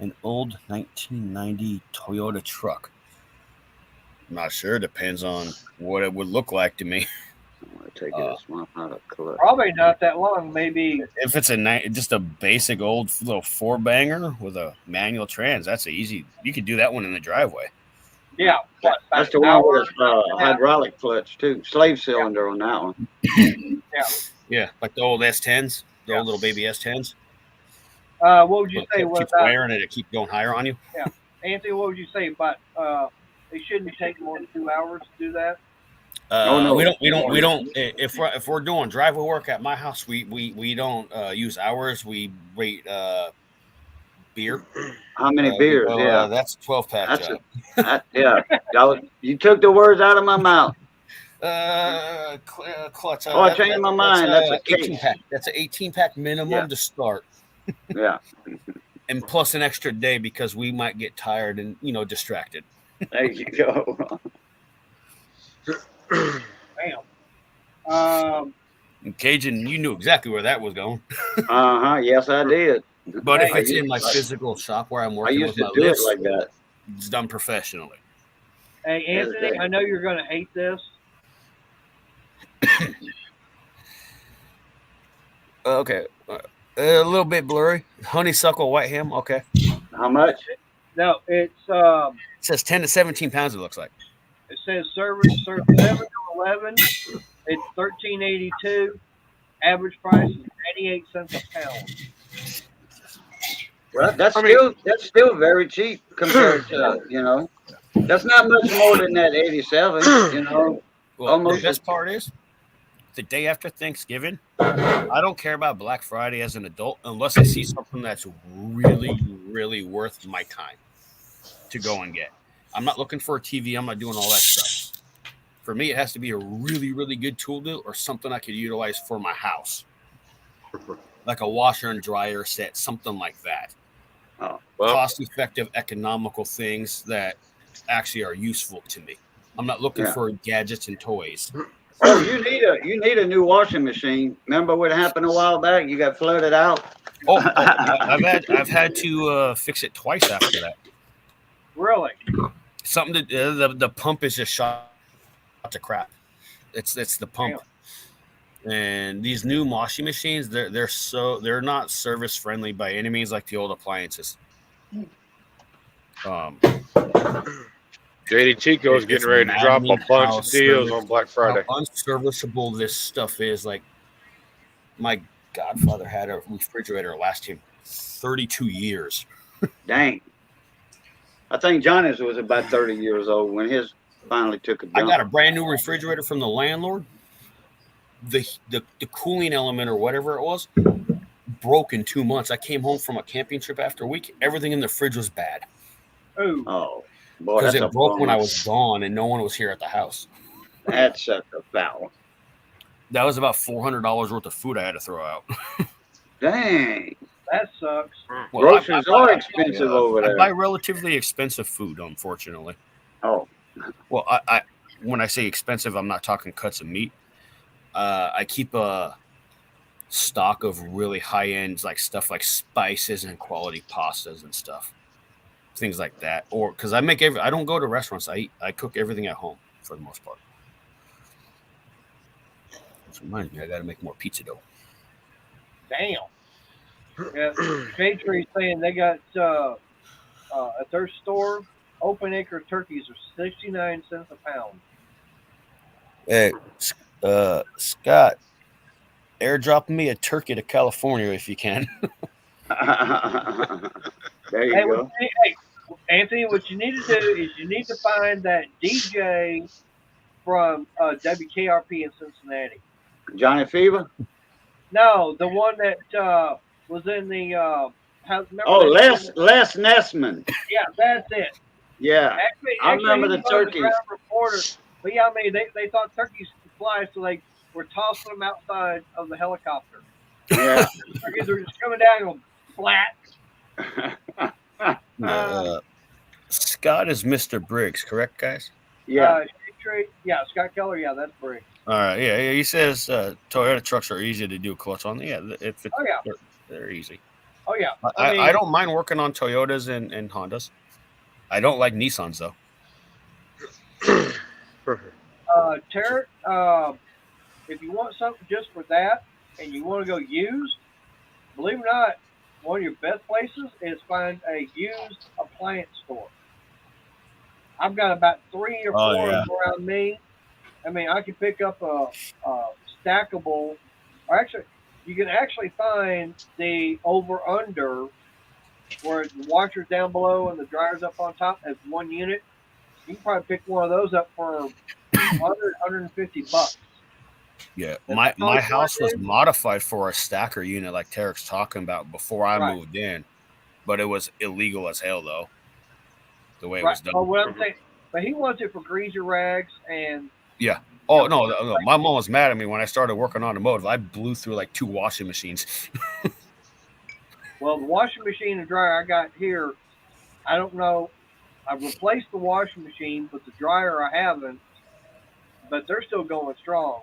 an old 1990 Toyota truck? I'm not sure. Depends on what it would look like to me. I'm going to take it a swap out of clutch. Probably not that long. Maybe if it's just a basic old little 4-banger with a manual trans, that's easy. You could do that one in the driveway. Yeah, that's the one with hydraulic clutch too. Slave cylinder on that one. Yeah, like the old S10s. the old little baby S10s. What would you say? It What keeps about wearing it? It keeps going higher on you. Anthony? What would you say about? It shouldn't take more than 2 hours to do that. no. We don't. If we're doing driveway work at my house, we don't use hours. We rate beer. How many beers? Yeah, that's a 12-pack that's job. yeah. You took the words out of my mouth. Clutch. I changed my mind. That's a 18-pack. That's an 18-pack minimum to start. Yeah. And plus an extra day because we might get tired and distracted. There you go. Bam. Cajun, you knew exactly where that was going. Yes, I did. But if it's in my physical shop where I'm I working used with to my do it lifts, like that. it's done professionally. Hey, Anthony, I know you're going to hate this. Okay. A little bit blurry. Honeysuckle white ham. Okay. How much? No, it's It says 10 to 17 pounds. It looks like. it says serving 7 to 11. It's $13.82. Average price is 88 cents a pound. Well, that's still very cheap compared to That's not much more than that 87. Well, almost the best part is the day after Thanksgiving. I don't care about Black Friday as an adult unless I see something that's really, really worth my time to go and get. I'm not looking for a TV. I'm not doing all that stuff. For me, it has to be a really, really good tool deal or something I could utilize for my house, like a washer and dryer set, something like that. Cost-effective, economical things that actually are useful to me. I'm not looking for gadgets and toys. Oh, you need a new washing machine. Remember what happened a while back? You got flooded out. I've had to fix it twice after that. Really? Something the pump is just shot to crap. It's the pump. Damn. And these new washing machines, they're not service friendly by any means like the old appliances. JD Chico is getting ready to drop a bunch of deals on Black Friday. How unserviceable this stuff is. Like my godfather had a refrigerator last him 32 years. Dang. I think Johnny's was about 30 years old when his finally took a dump. I got a brand new refrigerator from the landlord. The cooling element or whatever it was broke in 2 months. I came home from a camping trip after a week. Everything in the fridge was bad. Oh, boy, because it broke when I was gone and no one was here at the house. That's such a foul. That was about $400 worth of food I had to throw out. Dang. That sucks. Well, groceries are expensive over there. I buy relatively expensive food, unfortunately. Oh. Well, I when I say expensive, I'm not talking cuts of meat. I keep a stock of really high-end like stuff like spices and quality pastas and stuff. Things like that. Or because I don't go to restaurants. I cook everything at home for the most part. Which reminds me, I got to make more pizza dough. Damn. Yeah, Patriot's saying they got at their store, open acre turkeys are 69 cents a pound. Hey, Scott, airdrop me a turkey to California if you can. There you go. Hey, Anthony, what you need to do is you need to find that DJ from WKRP in Cincinnati. Johnny Fever? No, the one that was in the Les Nessman. Yeah, that's it. Yeah, actually, I remember the turkeys. Reporter, but yeah, I mean they thought turkeys could fly, so they were tossing them outside of the helicopter. Yeah, turkeys were just coming down and flat. Scott is Mr. Briggs, correct, guys? Yeah. Scott Keller. Yeah, that's Briggs. All right, yeah. He says Toyota trucks are easy to do clutch on. Yeah, they're easy. Oh yeah. I don't mind working on Toyotas and Hondas. I don't like Nissans though. Tarrant, if you want something just for that and you want to go used, believe it or not, one of your best places is find a used appliance store. I've got about 3 or 4 around me. I mean, I can pick up a stackable, or actually, you can actually find the over-under where the washer's down below and the dryer's up on top as one unit. You can probably pick one of those up for 100, 150 bucks. Yeah, And my that's all you house was do. modified for a stacker unit, like Tarek's talking about, before I Right. moved in, but it was illegal as hell though. The way it Right. was done. Well, what I'm saying, but he wants it for greaser rags and Yeah. Oh no, my mom was mad at me when I started working automotive. I blew through like 2 washing machines. well, the washing machine and dryer I got here, I don't know. I replaced the washing machine, but the dryer I haven't. But they're still going strong.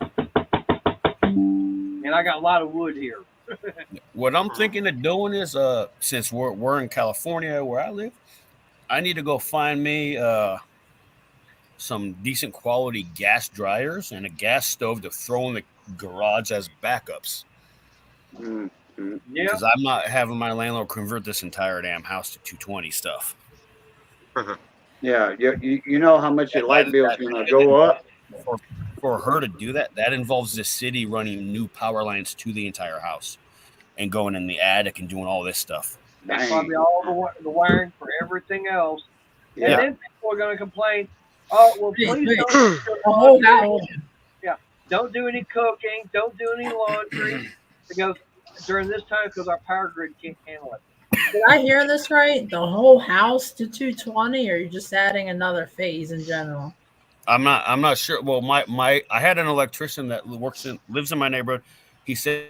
And I got a lot of wood here. What I'm thinking of doing is, since we're in California where I live, I need to go find me some decent quality gas dryers and a gas stove to throw in the garage as backups. Mm. Yeah. Because I'm not having my landlord convert this entire damn house to 220 stuff. Yeah, you know how much your light bill's gonna go up. For her to do that, that involves the city running new power lines to the entire house and going in the attic and doing all this stuff. That's Dang. probably all the wiring for everything else. And Yeah. then people are going to complain, oh, well, Wait, please wait. don't do your The whole laundry. house. Yeah, don't do any cooking. Don't do any laundry. Because during this time, because our power grid can't handle it. Did I hear this right? The whole house to 220, or you're just adding another phase in general? I'm not sure. Well, I had an electrician that lives in my neighborhood. He said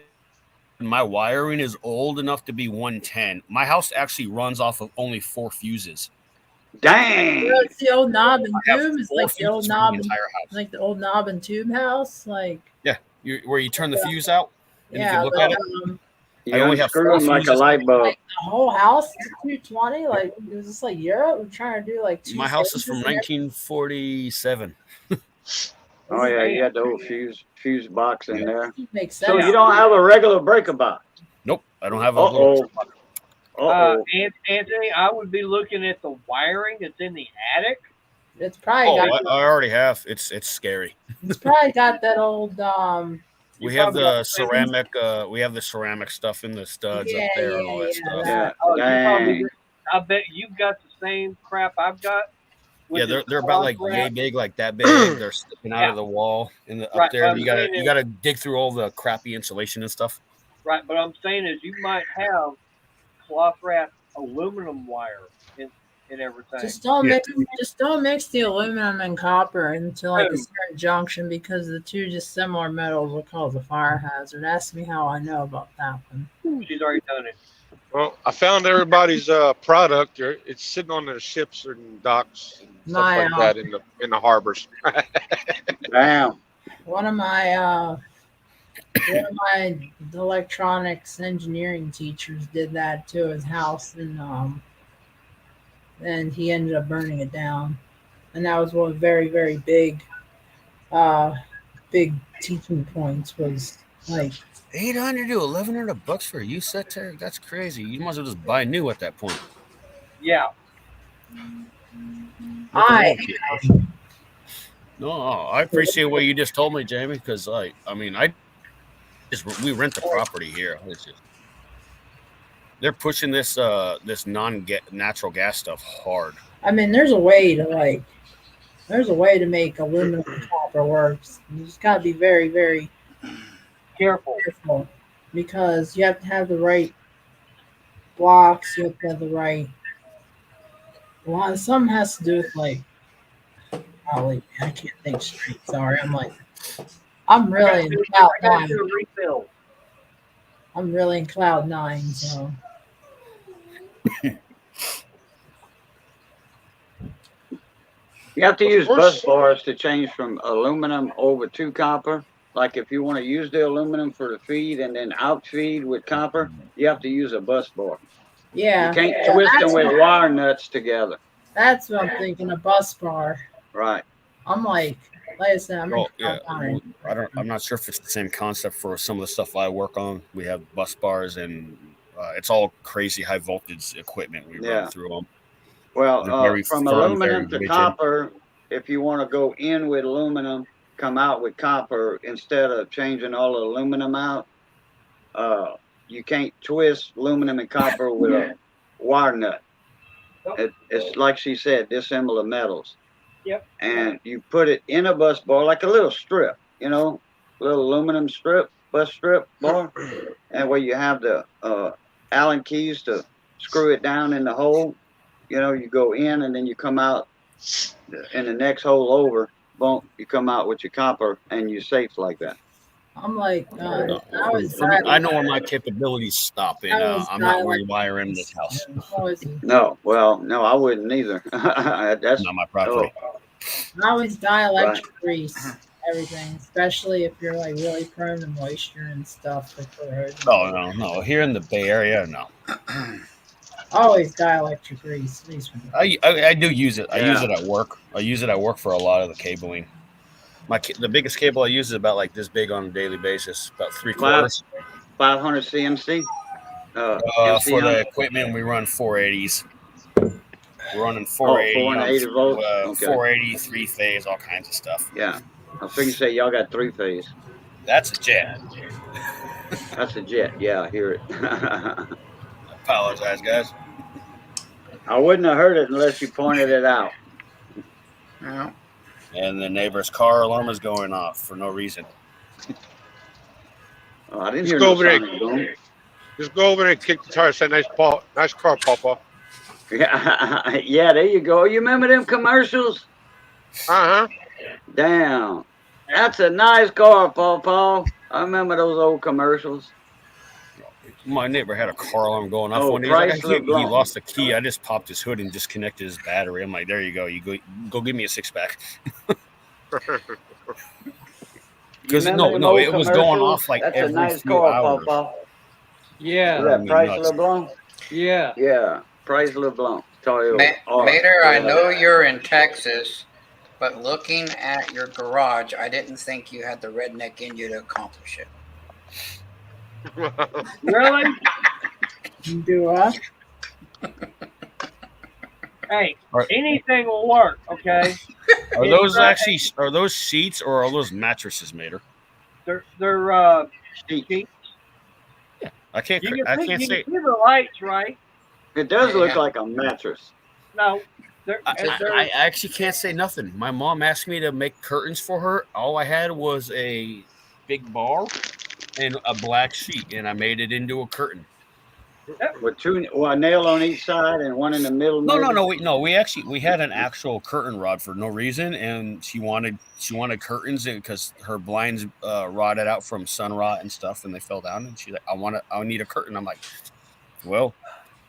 my wiring is old enough to be 110. My house actually runs off of only 4 fuses. Dang. You know, it's the old knob and I have tube. It's 4 like the old fuses for knob, the entire house. like the old knob and tube house. Like Where you turn the fuse out and you yeah, can look but, at it. You I only have unscrew 4 them like a fuses. light bulb. like the whole house is 220. Like is this like Europe? We're trying to do like 2. My house is from phases and 1947. Oh yeah, you had the old fuse box in there. everything. Makes So sense. you don't have a regular breaker box. Nope, I don't have a Uh little. oh. Anthony, I would be looking at the wiring that's in the attic. It's probably got I already have. It's scary. it's probably got that old We have probably the got ceramic. We have the ceramic stuff in the studs up there and all that stuff. Yeah. Oh, you probably, Dang. I bet you've got the same crap I've got. Yeah, with they're the about like cloth yay wrap. big, like that big. They're sticking out of the wall up Right, there. but You I'm gotta saying you is- gotta dig through all the crappy insulation and stuff. Right, but I'm saying is you might have cloth wrap aluminum wire in everything. just don't Yeah. mix the aluminum and copper into like Oh. a certain junction because the two just similar metals will cause a fire hazard. Ask me how I know about that one. She's already done it. Well, I found everybody's product. It's sitting on their ships and docks and stuff My, like that in the harbors. Damn. One of my electronics engineering teachers did that to his house, and he ended up burning it down. And that was one very, very big teaching points was like $800 to $1,100 for a used set, Terry? That's crazy. You might as well just buy new at that point. Yeah. No, I appreciate what you just told me, Jamie, because we rent the property here. They're pushing this natural gas stuff hard. I mean, there's a way to make aluminum and copper work. You just gotta be very, very Careful. because you have to have the right blocks. You have to have the right. Some has to do with like. Golly, I can't think straight. Sorry, I'm really in cloud nine. Do a refill. I'm really in cloud nine. So You have to Of use course. bus bars to change from aluminum over to copper. Like if you want to use the aluminum for the feed and then outfeed with copper, you have to use a bus bar. yeah, You can't twist them with wire nuts together. that's what I'm thinking. A bus bar. Right. I'm like I said, I'm in Yeah, cloud nine. I'm not sure if it's the same concept for some of the stuff I work on. We have bus bars and it's all crazy high voltage equipment. We Yeah. run through them. Well, They're very from firm, aluminum very to rigid. copper, if you want to go in with aluminum, come out with copper instead of changing all the aluminum out, You can't twist aluminum and copper with a wire nut. It's like she said, dissimilar metals. Yep. And you put it in a bus bar like a little strip, little aluminum strip, bus strip bar, and where you have the Allen keys to screw it down in the hole. You go in and then you come out in the next hole over. Boom, you come out with your copper and you're safe like that. I'm like, I know where my capabilities stop, and I'm not rewiring this house. No, I wouldn't either. That's not my property. I always dielectric grease everything, especially if you're like really prone to moisture and stuff. Oh no! Here in the Bay Area, no. Always dielectric grease. I do use it. I use it at work. I use it at work for a lot of the cabling. The biggest cable I use is about like this big on a daily basis, about 3/4. 500 CMC. For the equipment, we run 480s. We're running 480 volts. 480, 3-phase, all kinds of stuff. Yeah, I was figuring say y'all got 3-phase. That's a jet. That's a jet. Yeah, I hear it. Apologize, guys. I wouldn't have heard it unless you pointed it out. Yeah. And the neighbor's car alarm is going off for no reason. Oh, I didn't hear no sonic boom. Just go over there and kick the tire. Say, nice car, Papa. Yeah, there you go. You remember them commercials? Uh-huh. Damn. That's a nice car, Papa. I remember those old commercials. My neighbor had a car alarm going off one day. He lost the key. I just popped his hood and disconnected his battery. I'm like, there you go. You go give me a 6-pack. Because no, it was going off like that's every a nice few car, hours. Papa. Yeah. Is that Price LeBlanc? Yeah. Yeah, Price LeBlanc. Mater, I know you're in Texas, but looking at your garage, I didn't think you had the redneck in you to accomplish it. Really? Do I? Hey, anything will work, okay? Are those sheets or are those mattresses, Mater? They're sheets. Yeah, I can't say. You can see the lights, right? It does look like a mattress. No, I actually can't say nothing. My mom asked me to make curtains for her. All I had was a big bar and a black sheet, and I made it into a curtain. With a nail on each side and one in the middle. No. We had an actual curtain rod for no reason, and she wanted curtains because her blinds rotted out from sun rot and stuff, and they fell down. And she's like, I need a curtain. I'm like, well,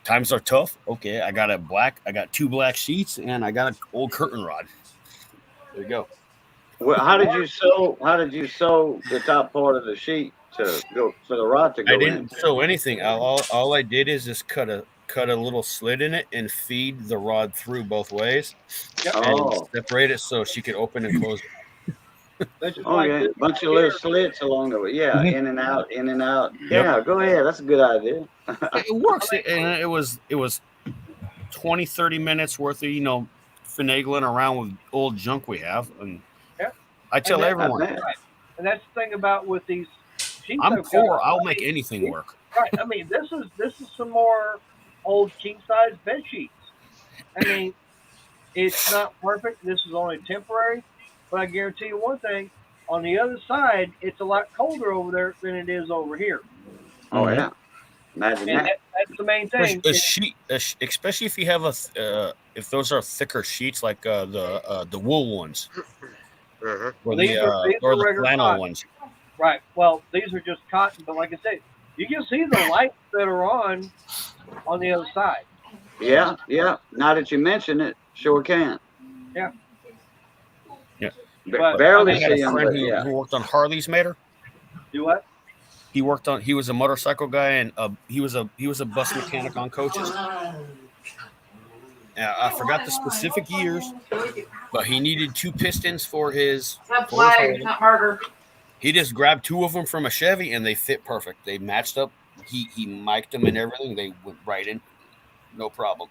times are tough. Okay, I got 2 black sheets, and I got an old curtain rod. There you go. Well, how did you sew the top part of the sheet to go for the rod to go in? I didn't sew anything. All I did is just cut a little slit in it and feed the rod through both ways, and separate it so she could open and close it. A bunch of little slits along the way. Yeah, in and out, in and out. Yeah, go ahead. That's a good idea. It works, and it was 20-30 minutes worth of finagling around with old junk we have, and I tell everyone. And that's the thing about with these sheets. I'm poor. I'll make anything work. Right. I mean, this is some more old king size bed sheets. I mean, it's not perfect. This is only temporary, but I guarantee you one thing: on the other side, it's a lot colder over there than it is over here. Oh yeah, imagine that. That's the main thing. A sheet, especially if you have if those are thicker sheets like the wool ones. Uh-huh. Or the flannel cotton ones. Right. Well, these are just cotton, but like I said, you can see the lights that are on the other side. Yeah. Now that you mention it, sure can. Yeah. Barely I had see a them, friend but who worked on Harley's, Mater. Do what? He was a motorcycle guy, and he was a bus mechanic on coaches. I forgot the specific years, but he needed 2 pistons for his. He just grabbed 2 of them from a Chevy, and they fit perfect. They matched up. He mic'd them and everything. They went right in, no problem.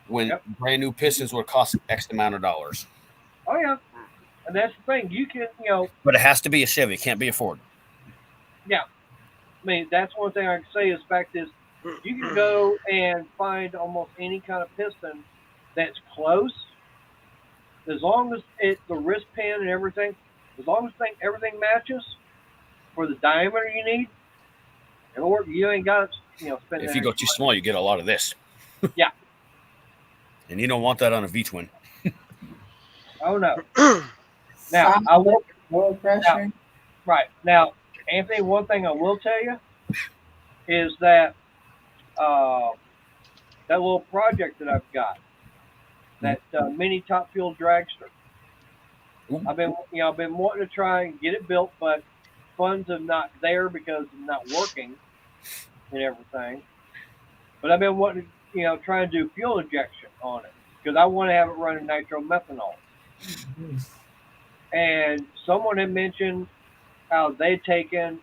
When brand new pistons would cost X amount of dollars. Oh yeah, and that's the thing. You can, But it has to be a Chevy. It can't be a Ford. Yeah. mean, that's one thing I can say is fact is you can go and find almost any kind of piston that's close as long as the wrist pin and everything, as long as everything matches for the diameter you need, it'll work. You ain't got to spend If that you go extra too money. small, you get a lot of this. Yeah. And you don't want that on a V-twin. Oh no. Now I will. Oil pressure. Right now, Anthony. One thing I will tell you is that that little project that I've got, that mini top fuel dragster. Ooh. I've been wanting to try and get it built, but funds are not there because it's not working and everything. But I've been wanting to, try and do fuel injection on it because I want to have it running nitromethanol. And someone had mentioned how they'd taken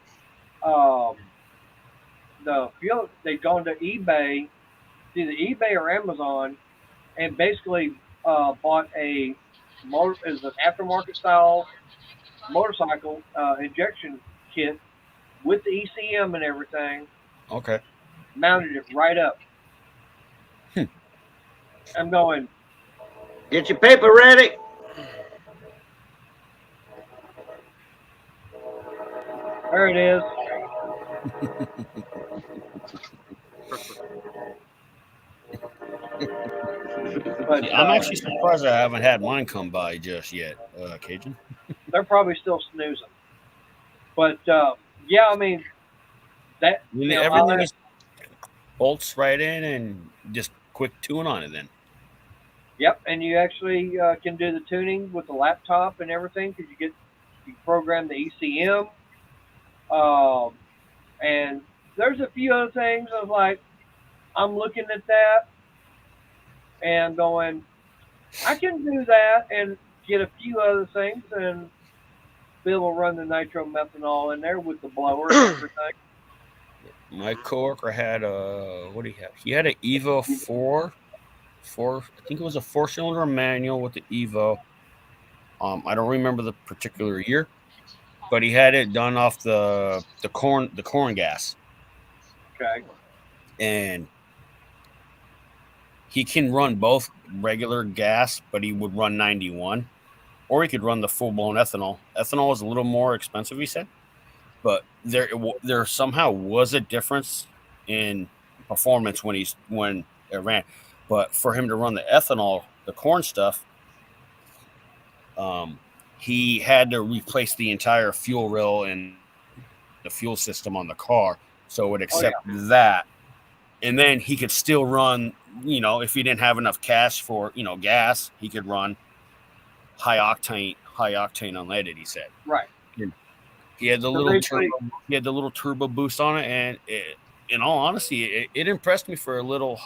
the fuel, they'd gone to eBay, either eBay or Amazon, and basically bought an aftermarket style motorcycle injection kit with the ECM and everything, Okay. mounted it right up. I'm going, Get your paper ready. there it is. But I'm actually surprised I haven't had mine come by just yet, Cajun. they're probably still snoozing. But yeah, I mean that. Everything is bolts right in and just quick tune on it then. Yep, and you actually can do the tuning with the laptop and everything because you program the ECM, and there's a few other things of like I'm looking at that and going, I can do that and get a few other things and be able to run the nitromethanol in there with the blower and everything. My coworker had what do he have? He had an Evo 4, I think it was a 4-cylinder manual with the Evo. I don't remember the particular year, but he had it done off the corn gas. Okay. And he can run both regular gas, but he would run 91, or he could run the full blown ethanol. Ethanol is a little more expensive, he said, but there somehow was a difference in performance when it ran. But for him to run the ethanol, the corn stuff, he had to replace the entire fuel rail and the fuel system on the car, so it would accept that. And then he could still run, if he didn't have enough cash for, gas, he could run high octane unleaded, he said. Right. And he had the little turbo boost on it, and in all honesty, it impressed me for a little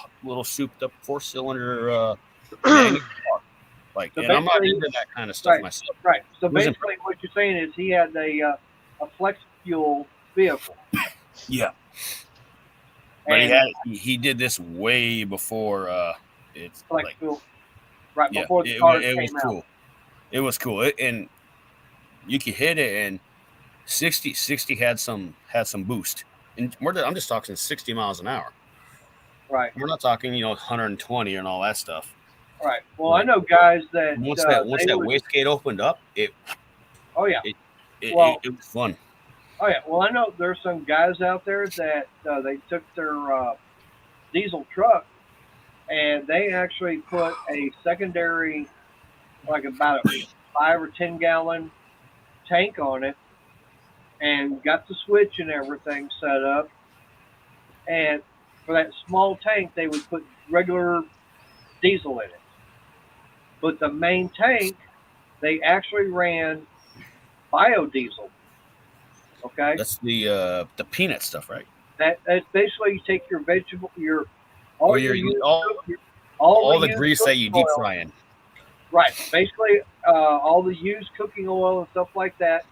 souped up 4-cylinder manual car. Like, So and I'm not into that kind of stuff myself. Right. So basically, what you're saying is he had a flex fuel vehicle. Yeah. But he did this way before it's flex fuel. Right before the it cars was came cool. out. It was cool. And you could hit it, and 60 had some boost. And I'm just talking 60 miles an hour. Right. We're not talking 120 and all that stuff. Right. Well, I know guys that once that wastegate opened up, it was fun. Oh yeah. Well, I know there's some guys out there that they took their diesel truck and they actually put a secondary, like about a 5 or 10 gallon tank on it, and got the switch and everything set up. And for that small tank, they would put regular diesel in it. But the main tank, they actually ran biodiesel. Okay, that's the peanut stuff, right? That's basically you take your vegetable, all the grease that you deep frying. Right, basically all the used cooking oil and stuff like that,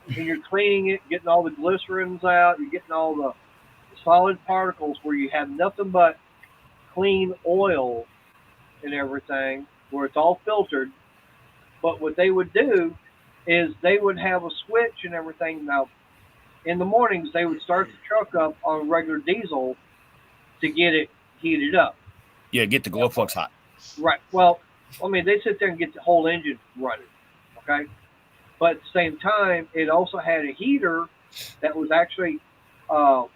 and you're cleaning it, getting all the glycerins out, you're getting all the solid particles where you have nothing but clean oil and everything, where it's all filtered. But what they would do is they would have a switch and everything. Now, in the mornings they would start the truck up on regular diesel to get it heated up. Yeah, get the glow plugs hot. Right. Well, I mean, they sit there and get the whole engine running. Okay. But at the same time, it also had a heater that was actually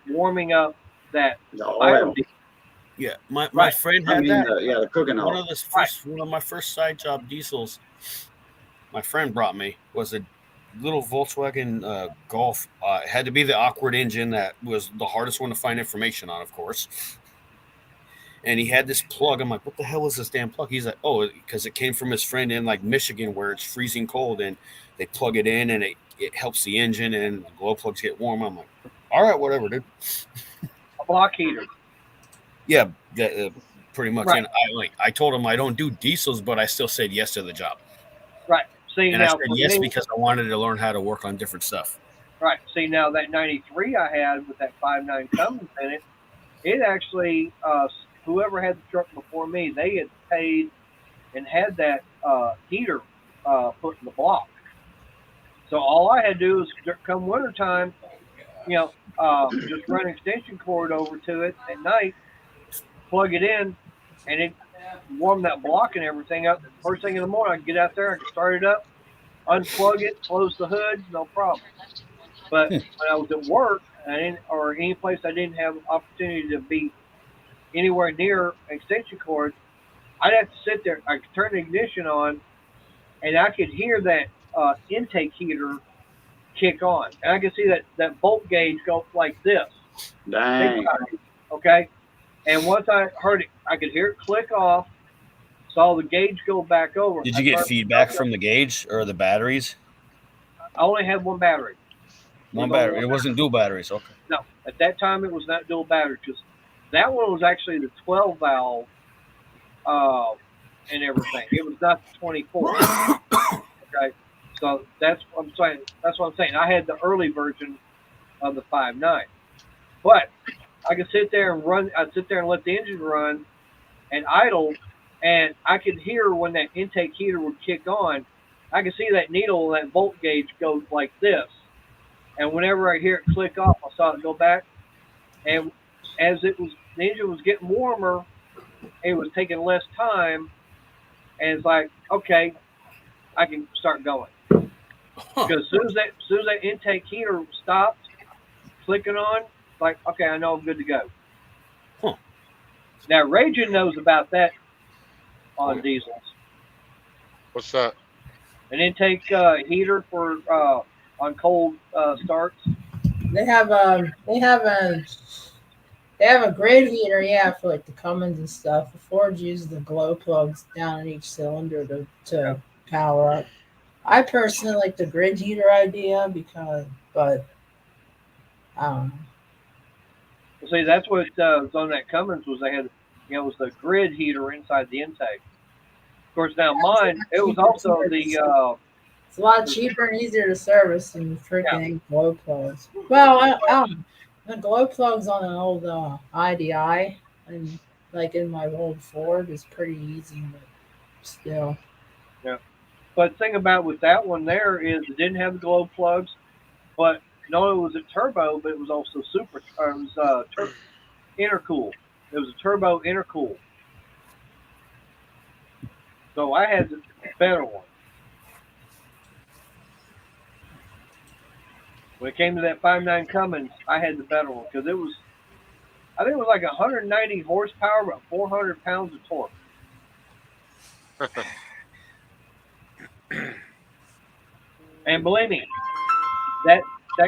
warming up that The oil. biodiesel. Yeah, my Right. friend I had mean, that. the cooking One oil. of the first, one of my first side job diesels, my friend brought me was a little Volkswagen Golf. It had to be the awkward engine that was the hardest one to find information on, of course. And he had this plug. I'm like, what the hell is this damn plug? He's like, oh, because it came from his friend in like Michigan where it's freezing cold, and they plug it in and it helps the engine and the glow plugs get warm. I'm like, all right, whatever, dude. A block heater. Yeah, pretty much. Right. And I told him I don't do diesels, but I still said yes to the job. Right. See, And now I said for yes me, because I wanted to learn how to work on different stuff. right. See, now that 93 I had with that 5.9 Cummins in it actually, whoever had the truck before me, they had paid and had that heater put in the block. So all I had to do was come wintertime, just run an extension cord over to it at night, plug it in, and it warmed that block and everything up. First thing in the morning, I could get out there, I could start it up, unplug it, close the hood, no problem. But when I was at work or any place I didn't have opportunity to be anywhere near an extension cord, I'd have to sit there. I could turn the ignition on, and I could hear that intake heater kick on, and I could see that bolt gauge go like this. Dang. Okay, and once I heard it, I could hear it click off. Saw the gauge go back over. Did you get feedback from the gauge or the batteries? I only had one battery. One battery. It wasn't dual batteries. Okay. No, at that time it was not dual battery. Just that one was actually the 12 valve and everything. It was not the 24. Okay, so that's what I'm saying. That's what I'm saying. I had the early version of the 5.9, but I could sit there and run. I'd sit there and let the engine run and idle, and I could hear when that intake heater would kick on. I could see that needle and that volt gauge go like this. And whenever I hear it click off, I saw it go back. And as the engine was getting warmer, it was taking less time. And it's like, okay, I can start going. Because as soon as that intake heater stopped clicking on, like, okay, I know I'm good to go. Huh. Now, Raging knows about that on diesels. What's that? An intake heater for on cold starts. They have a grid heater, yeah, for like the Cummins and stuff. The Ford uses the glow plugs down in each cylinder to power up. I personally like the grid heater idea but I don't know. Well, see, that's what was on that Cummins was they had, it was the grid heater inside the intake. Of course, now mine, it was also the. It's a lot cheaper and easier to service than freaking glow plugs. Well, the glow plugs on an old IDI and like in my old Ford is pretty easy, but still. Yeah. But the thing about with that one there is it didn't have the glow plugs, but not only was it turbo, but it was also intercooled. It was a turbo intercooled. So I had the better one. When it came to that 5.9 Cummins, I had the better one because I think it was like 190 horsepower, but 400 pounds of torque. And believe me, that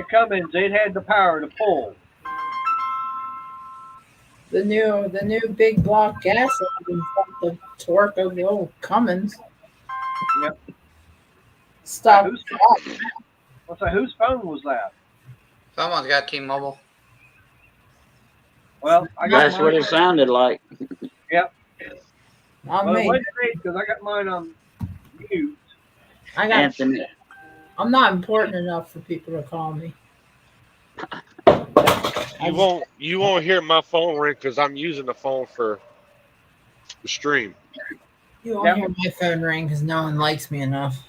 Cummins, it had the power to pull. The new big block gas engine got the torque of the old Cummins. Yep. Stop. I'll say, whose phone was that? Someone's got T-Mobile. Well, I got That's mine. what it sounded like. Yep. Not Well, it me. wasn't me because I got mine on mute. Anthony. I'm not important enough for people to call me. You won't hear my phone ring because I'm using the phone for the stream. You won't hear my phone ring because no one likes me enough.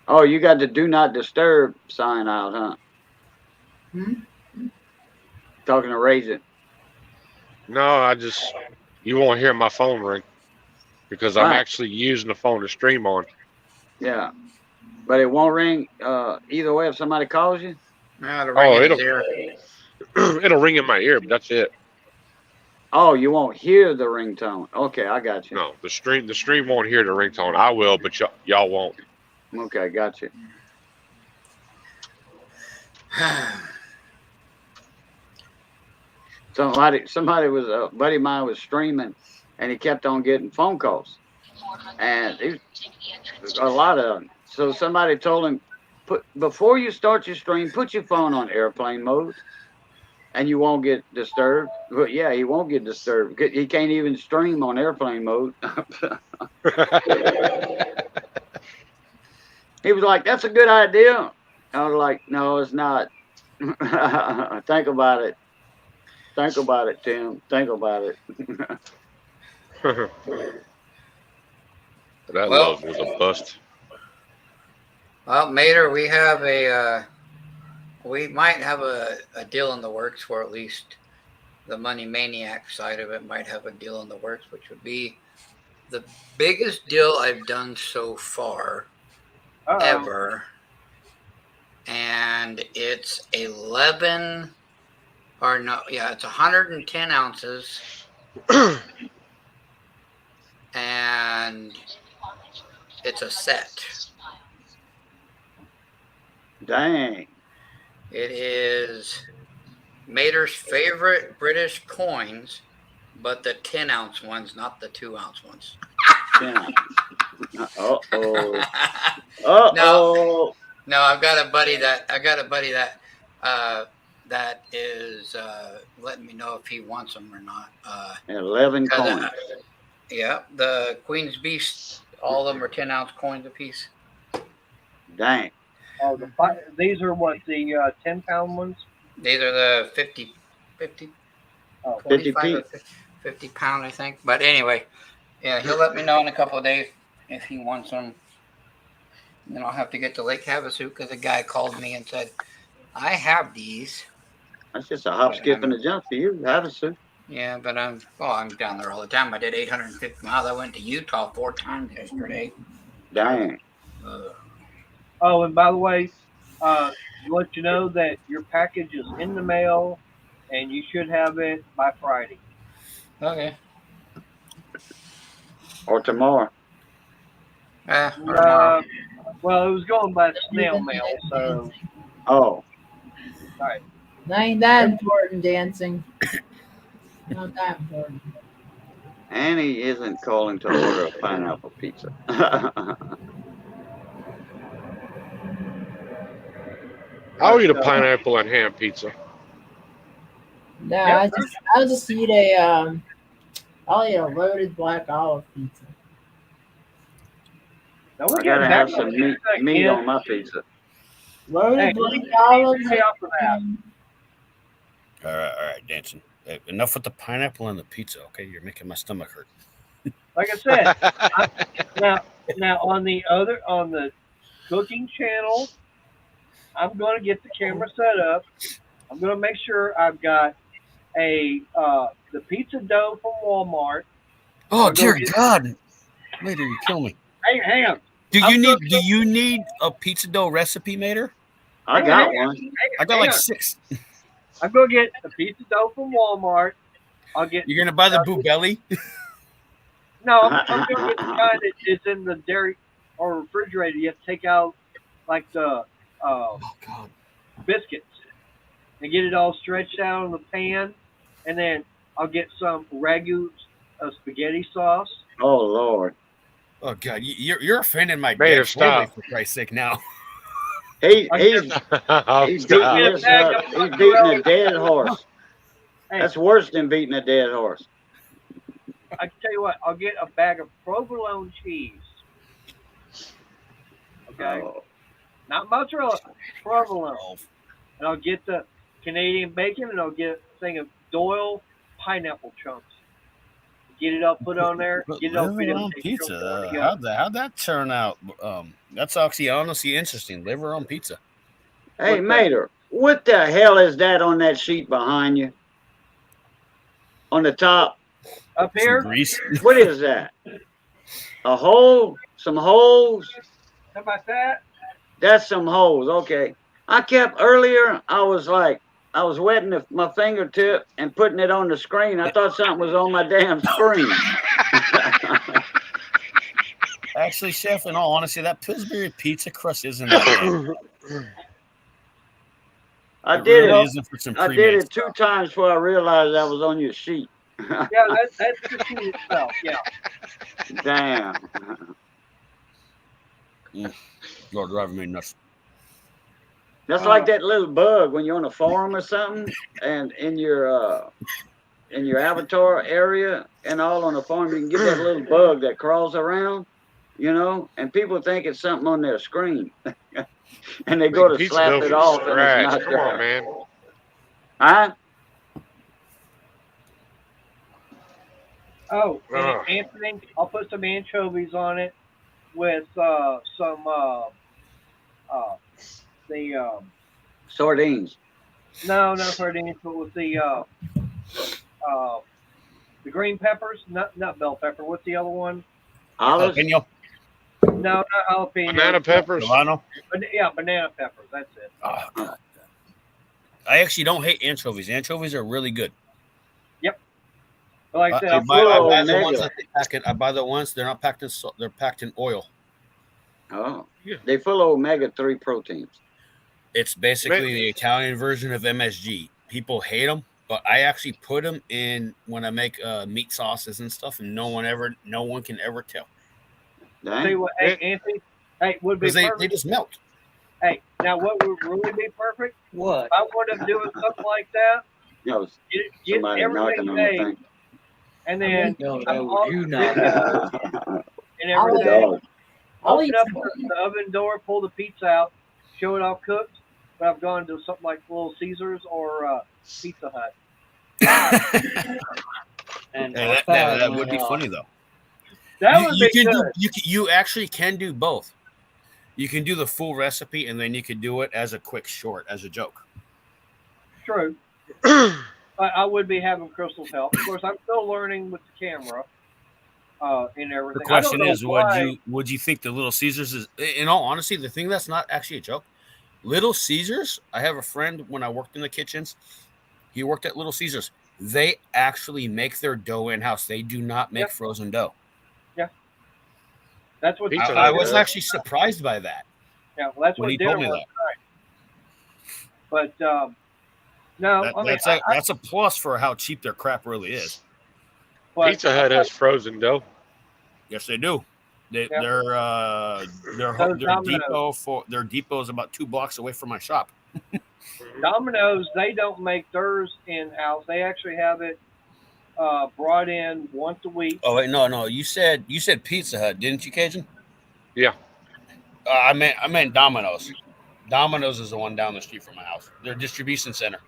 Oh, you got the do not disturb sign out, huh? Talking to Raise It. No, you won't hear my phone ring because I'm Right. actually using the phone to stream on. Yeah. But it won't ring either way if somebody calls you? Now to ring Oh, in his ear. it'll ring in my ear, but that's it. Oh, you won't hear the ringtone. Okay, I got you. No, the stream won't hear the ringtone. I will, but y'all won't. Okay, got you. Somebody was a buddy of mine was streaming, and he kept on getting phone calls, and a lot of them. So somebody told him, before you start your stream, put your phone on airplane mode, and you won't get disturbed. But yeah, he won't get disturbed. He can't even stream on airplane mode. He was like, "That's a good idea." I was like, "No, it's not." Think about it. Think about it, Tim. Think about it. That Well, load was a bust. well, Mater, we might have a deal in the works for at least the Money Maniac side of it might have a deal in the works, which would be the biggest deal I've done so far ever. And it's 11 or no, yeah, it's 110 ounces. And it's a set. Dang. It is Mater's favorite British coins, but the 10-ounce ones, not the 2-ounce ones. Yeah. Uh-oh. Uh-oh. No, I've got a buddy that that is letting me know if he wants them or not. 11 coins. Yeah, the Queen's Beast, all of them are 10-ounce coins apiece. Dang. Oh, these are what, the 10-pound ones? These are the 50 Oh, 25 or 50 pound, I think. But anyway, yeah, he'll let me know in a couple of days if he wants them. Then I'll have to get to Lake Havasu because a guy called me and said, I have these. That's just a hop, skip, and a jump for you, Havasu. Yeah, but I'm down there all the time. I did 850 miles. I went to Utah 4 times yesterday. Dang. Oh, and by the way, let you know that your package is in the mail, and you should have it by Friday. Okay. Or tomorrow. Well, it was going by snail mail, so. Oh. Right. Ain't that important, dancing? Not that important. Annie isn't calling to order a pineapple pizza. I'll eat a pineapple and ham pizza. No, I'll just eat I'll eat a loaded black olive pizza. Now I gotta have some meat on my pizza. Loaded black olives. All right, dancing. Enough with the pineapple and the pizza. Okay, you're making my stomach hurt. Like I said, now on the cooking channel, I'm going to get the camera set up. I'm going to make sure I've got the pizza dough from Walmart. Oh dear God! Mater, you kill me. Hey, hang on. Do you need a pizza dough recipe, Mater? I got one. I got like 6. I'm going to get the pizza dough from Walmart. You're going to buy the Bubelli? No, I'm going to get the kind that is in the dairy or refrigerator. You have to take out like the biscuits and get it all stretched out in the pan. And then I'll get some ragu spaghetti sauce. Oh, Lord. Oh, God. You're offending my Mater, dad family, stop. for Christ's sake, now. He's beating a dead horse. Hey, That's worse than beating a dead horse. I tell you what, I'll get a bag of provolone cheese. Okay? Oh. Not mozzarella, provolone. And I'll get the Canadian bacon, and I'll get a thing of Doyle pineapple chunks. get it all put on there, But get it all liver on pizza. How'd that turn out? That's actually honestly interesting. Liver on pizza. Hey, What's that? Mater, what the hell is that on that sheet behind you? On the top? Up Some here? grease. What is that? A hole? Some holes? How about that? That's some holes. Okay. I kept earlier, I was wetting my fingertip and putting it on the screen. I thought something was on my damn screen. Actually, Chef, in all honesty, that Pillsbury pizza crust isn't that bad. I It did really it. isn't for some I did pre-made it 2 stuff. times before I realized I was on your sheet. Yeah, that's the sheet itself. Yeah. Damn. You're driving me nuts. That's like that little bug when you're on a forum or something, and in your avatar area and all on the forum, you can get that little bug that crawls around, and people think it's something on their screen, and they go to Pizza slap dough it from off, and it's scratch. not Come on, there. man. Huh? Oh, and Ugh. Anthony, I'll put some anchovies on it with some the Sardines. no, not sardines, but with the green peppers, not bell pepper. What's the other one? Olives? Jalapeno. No, not jalapeno. Banana peppers. Milano. Yeah, banana peppers. That's it. Oh, God. I actually don't hate anchovies. Anchovies are really good. But like I said, They I'll full put of I buy the ones omega. that they pack in. I buy the ones they're not packed in salt. They're packed in oil. Oh. Yeah. They full of omega-3 proteins. It's basically the Italian version of MSG. People hate them, but I actually put them in when I make meat sauces and stuff, and no one can ever tell see Dang. what. Hey, Anthony. Hey, would be because they perfect. just melt. Hey, now what would really be perfect? What? If I would up doing something like that, That was get somebody everything knocking on the made, thing. and then No, that I'm was all you the not. videos and I'll The everything. dog. I'll Open eat up some. the oven door, pull the pizza out, show it all cooked. But I've gone to something like Little Caesars or Pizza Hut. And Hey, that would be funny though. That You, would you be can good. do you actually can do both. You can do the full recipe, and then you could do it as a quick short, as a joke. True. But I would be having Crystal's help. Of course, I'm still learning with the camera and The everything. question I don't is, know why. would you think the Little Caesars is? In all honesty, the thing that's not actually a joke. Little Caesars. I have a friend when I worked in the kitchens. He worked at Little Caesars. They actually make their dough in house. They do not make frozen dough. That's what Pizza I Hut was does. actually surprised by that Yeah, well, that's when what he dinner told me was that. tonight. But no, I mean, That's a plus for how cheap their crap really is. but Pizza Hut has frozen dough. Yes, they do. Yeah. Their depot is about 2 blocks away from my shop. Domino's, they don't make theirs in house. They actually have it brought in once a week. Oh wait, no. You said Pizza Hut, didn't you, Cajun? Yeah. I meant Domino's. Domino's is the one down the street from my house. Their distribution center.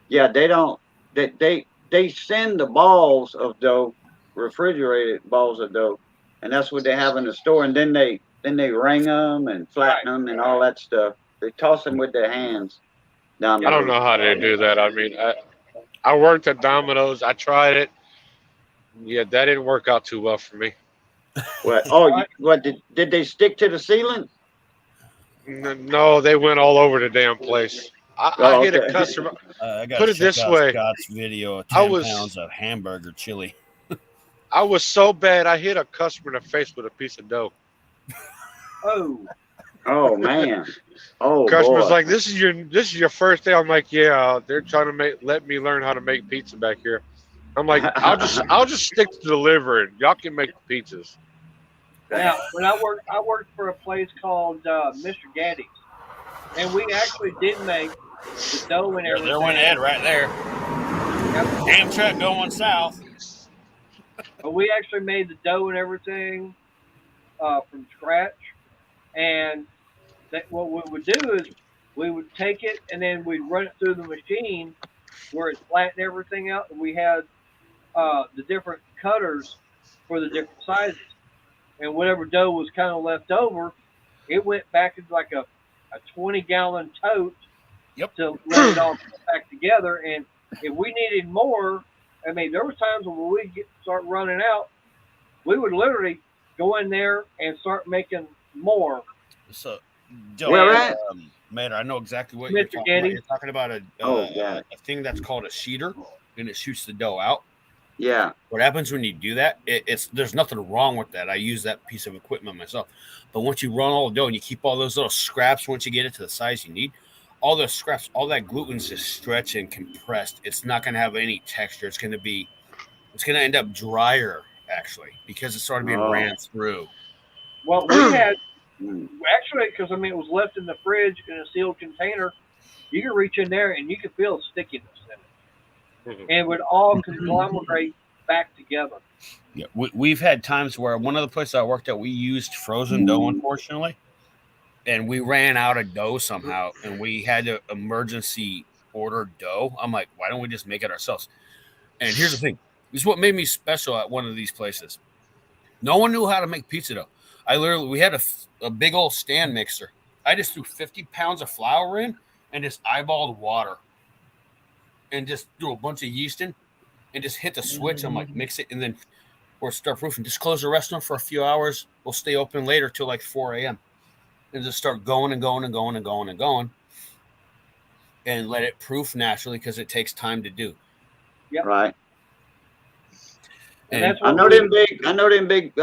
Yeah, they don't. They send the balls of dough, refrigerated balls of dough, and that's what they have in the store. And then they ring them and flatten them and all that stuff. They toss them with their hands down the I don't road. know how they do that. I mean, I worked at Domino's. I tried it. Yeah, that didn't work out too well for me. What? Oh, what did they stick to the ceiling? No, they went all over the damn place. I hit a Okay. customer. I got Put to it check this out way. Scott's video of I 10 was- pounds of hamburger chili. I was so bad. I hit a customer in the face with a piece of dough. Oh, Oh man. Oh Customer's boy. like, "This is your first day." I'm like, "Yeah." They're trying to let me learn how to make pizza back here. I'm like, I'll just stick to delivering. Y'all can make the pizzas. now when I worked for a place called Mr. Gaddy's, and we actually did make the dough and everything. There went Ed right there. Amtrak going south. But we actually made the dough and everything from scratch. And what we would do is we would take it and then we'd run it through the machine where it flattened everything out. And we had the different cutters for the different sizes, and whatever dough was kind of left over, it went back into like a 20-gallon tote Yep. to let it all get back together. And if we needed more, I mean, there were times when we start running out, we would literally go in there and start making more. So, Where at? Mater, I know exactly what Mr. you're talking Getty. about. You're talking about a thing that's called a sheeter, and it shoots the dough out. Yeah. What happens when you do that? There's nothing wrong with that. I use that piece of equipment myself. But once you run all the dough and you keep all those little scraps, once you get it to the size you need, all those scraps, all that gluten's just stretched and compressed. It's not going to have any texture. It's going to end up drier actually because it's sort of being ran through. Well, we had actually, because I mean, it was left in the fridge in a sealed container. You could reach in there and you could feel stickiness in it, and it would all conglomerate back together. Yeah, we've had times where one of the places I worked at, we used frozen dough, unfortunately, and we ran out of dough somehow, and we had to emergency order dough. I'm like, why don't we just make it ourselves? And here's the thing: this is what made me special at one of these places. No one knew how to make pizza dough. We had a big old stand mixer. I just threw 50 pounds of flour in and just eyeballed water and just threw a bunch of yeast in and just hit the switch. I'm like, mix it, and then we'll start proofing. Just close the restaurant for a few hours. We'll stay open later till like 4 a.m. and just start going and going and going and going and going and let it proof naturally because it takes time to do. Yep. Right. And that's I what know them big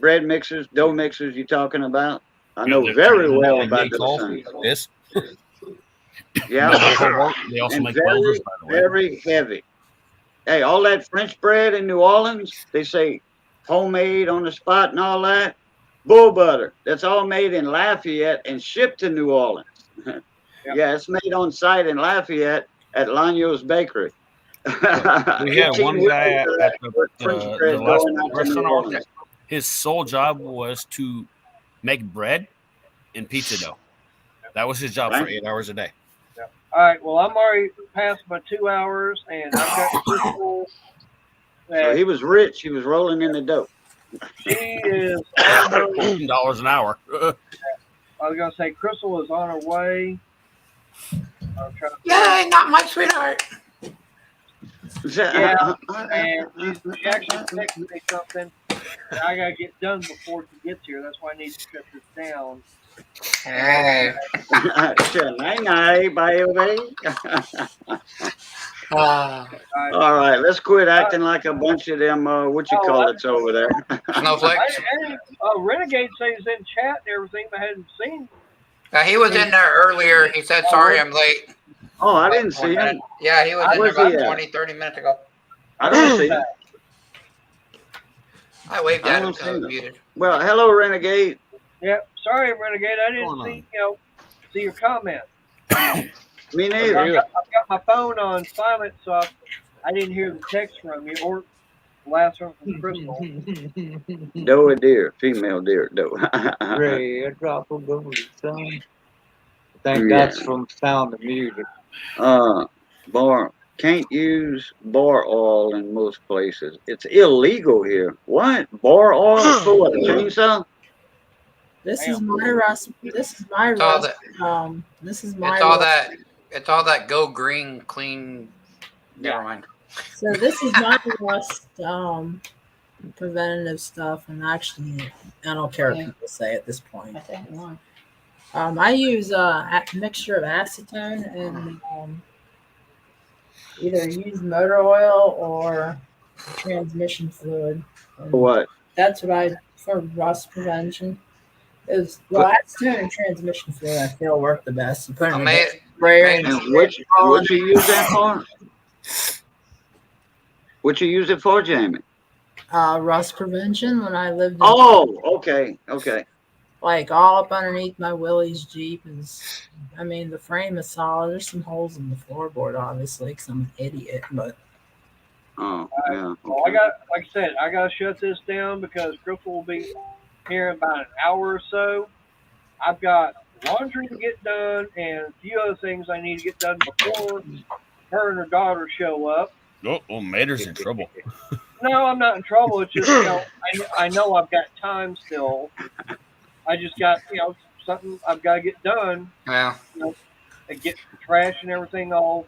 bread mixers, dough mixers you're talking about. I know very well about those things. This. Yeah. They also And make welders, by the way. very heavy. Hey, all that French bread in New Orleans, they say homemade on the spot and all that. Bull butter. That's all made in Lafayette and shipped to New Orleans. Yeah, it's made on site in Lafayette at Lanyo's Bakery. We had one guy at the last restaurant I worked at. His sole job was to make bread and pizza dough. That was his job for 8 hours a day. All right. Well, I'm already past my 2 hours, and I've got Crystal. So he was rich. He was rolling in the dough. She is on her, $14 an hour. I was gonna say Crystal is on her way. Yay, not my sweetheart. Yeah, and she actually texted me something that I gotta get done before she gets here. That's why I need to shut this down. Hey. Night, baby. All right, let's quit acting like a bunch of them, what you call it's over there. Snowflakes. Renegade says in chat and everything, but I hadn't seen. He was in there earlier. He said, sorry, I'm late. Oh, I didn't see him. Yeah, he was in there about 20, 30 minutes ago. I don't see him. I waved at him because I was muted. Well, hello, Renegade. Yep. Sorry, Renegade. I didn't see your comment. Me neither. I've got my phone on silent, so I didn't hear the text from you or the last one from Crystal. Doe a deer, female deer, doe. Red drop of gold sun. I think that's from Sound of Music. Can't use bar oil in most places. It's illegal here. What? Bar oil for what? A chainsaw? This is my recipe. This is my recipe. This is my. It's all that go green, clean. Never mind. So this is my rust preventative stuff, and actually, I don't care what people say at this point. I use a mixture of acetone and either use motor oil or transmission fluid. For what? That's what for rust prevention. Acetone and transmission fluid I feel work the best. You put it in a sprayer. And what you use that for? What you use it for, Jamie? Rust prevention when I lived in okay. Like all up underneath my Willie's Jeep the frame is solid. There's some holes in the floorboard, obviously, because I'm an idiot, but. Oh, yeah. Okay. Well, like I said, I got to shut this down because Crystal will be here in about an hour or so. I've got laundry to get done and a few other things I need to get done before her and her daughter show up. Oh, Mater's in trouble. No, I'm not in trouble. It's just, I know I've got time still. I just got, something I've got to get done. Well, And get trash and everything all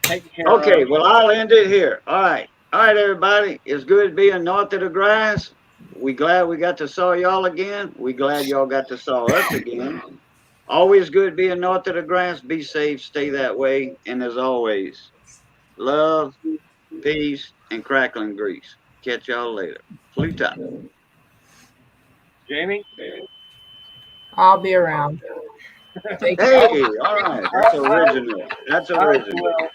taken care Okay, of. well, I'll end it here. All right, everybody. It's good being north of the grass. We glad we got to saw y'all again. We glad y'all got to saw us again. Always good being north of the grass. Be safe, stay that way, and as always, love, peace, and crackling grease. Catch y'all later. Fluta. Jamie? I'll be around. Take care. Hey, all right. That's original. That's All right, original. well,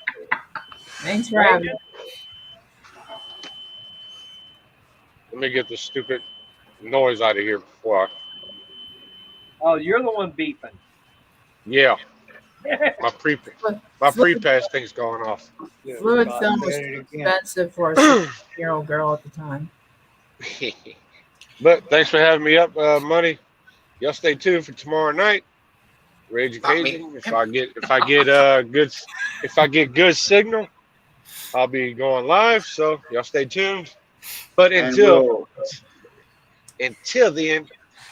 Thanks for having me. Let me get this stupid noise out of here before I. oh, you're the one beeping. Yeah, my Fluid pre-pass thing's going off. fluid About film was did too it again. expensive for a 16-year-old girl at the time. But thanks for having me up, Money. Y'all stay tuned for tomorrow night. Rage Not me. Occasion. If I get good signal, I'll be going live. So y'all stay tuned. But And until then,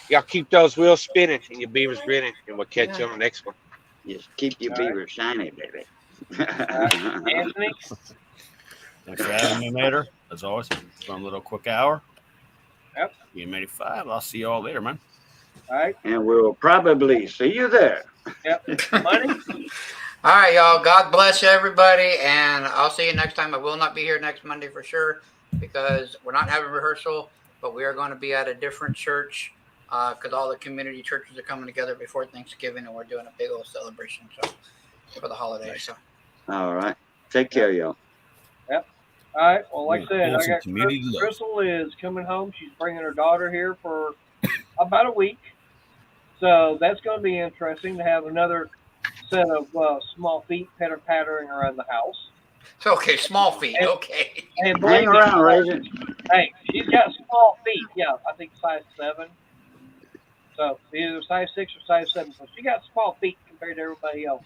y'all keep those wheels spinning and your beavers grinning, and we'll catch you on the next one. just keep your beaver shiny, baby. Anthony? Thanks for having me, Mater. As always, fun little quick hour. Yep. Game 85. I'll see you all later, man. All right. And we'll probably see you there. Yep. Money? all right, y'all. God bless everybody, and I'll see you next time. I will not be here next Monday for sure because we're not having rehearsal, but we are going to be at a different church because all the community churches are coming together before Thanksgiving, and we're doing a big old celebration for the holidays. So. All right. Take care, y'all. Yep. All right. Well, like I said, Yeah, I some got community love. Crystal is coming home. She's bringing her daughter here for about a week. So that's going to be interesting to have another set of small feet pattering around the house. Okay, small feet. Okay. And Hang around, Raging. Hey, she's got small feet. Yeah, I think size 7. So either size 6 or size 7. So she got small feet compared to everybody else.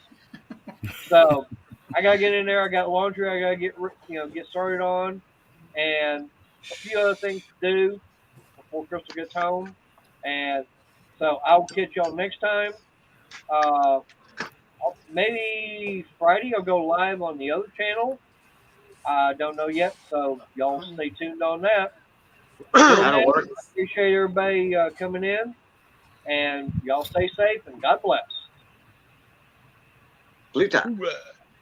So I gotta get in there. I got laundry. I gotta get started on, and a few other things to do before Crystal gets home. And so I'll catch y'all next time. Maybe Friday I'll go live on the other channel. I don't know yet, so y'all stay tuned on that. That'll work. I appreciate everybody coming in, and y'all stay safe and God bless. Fluta.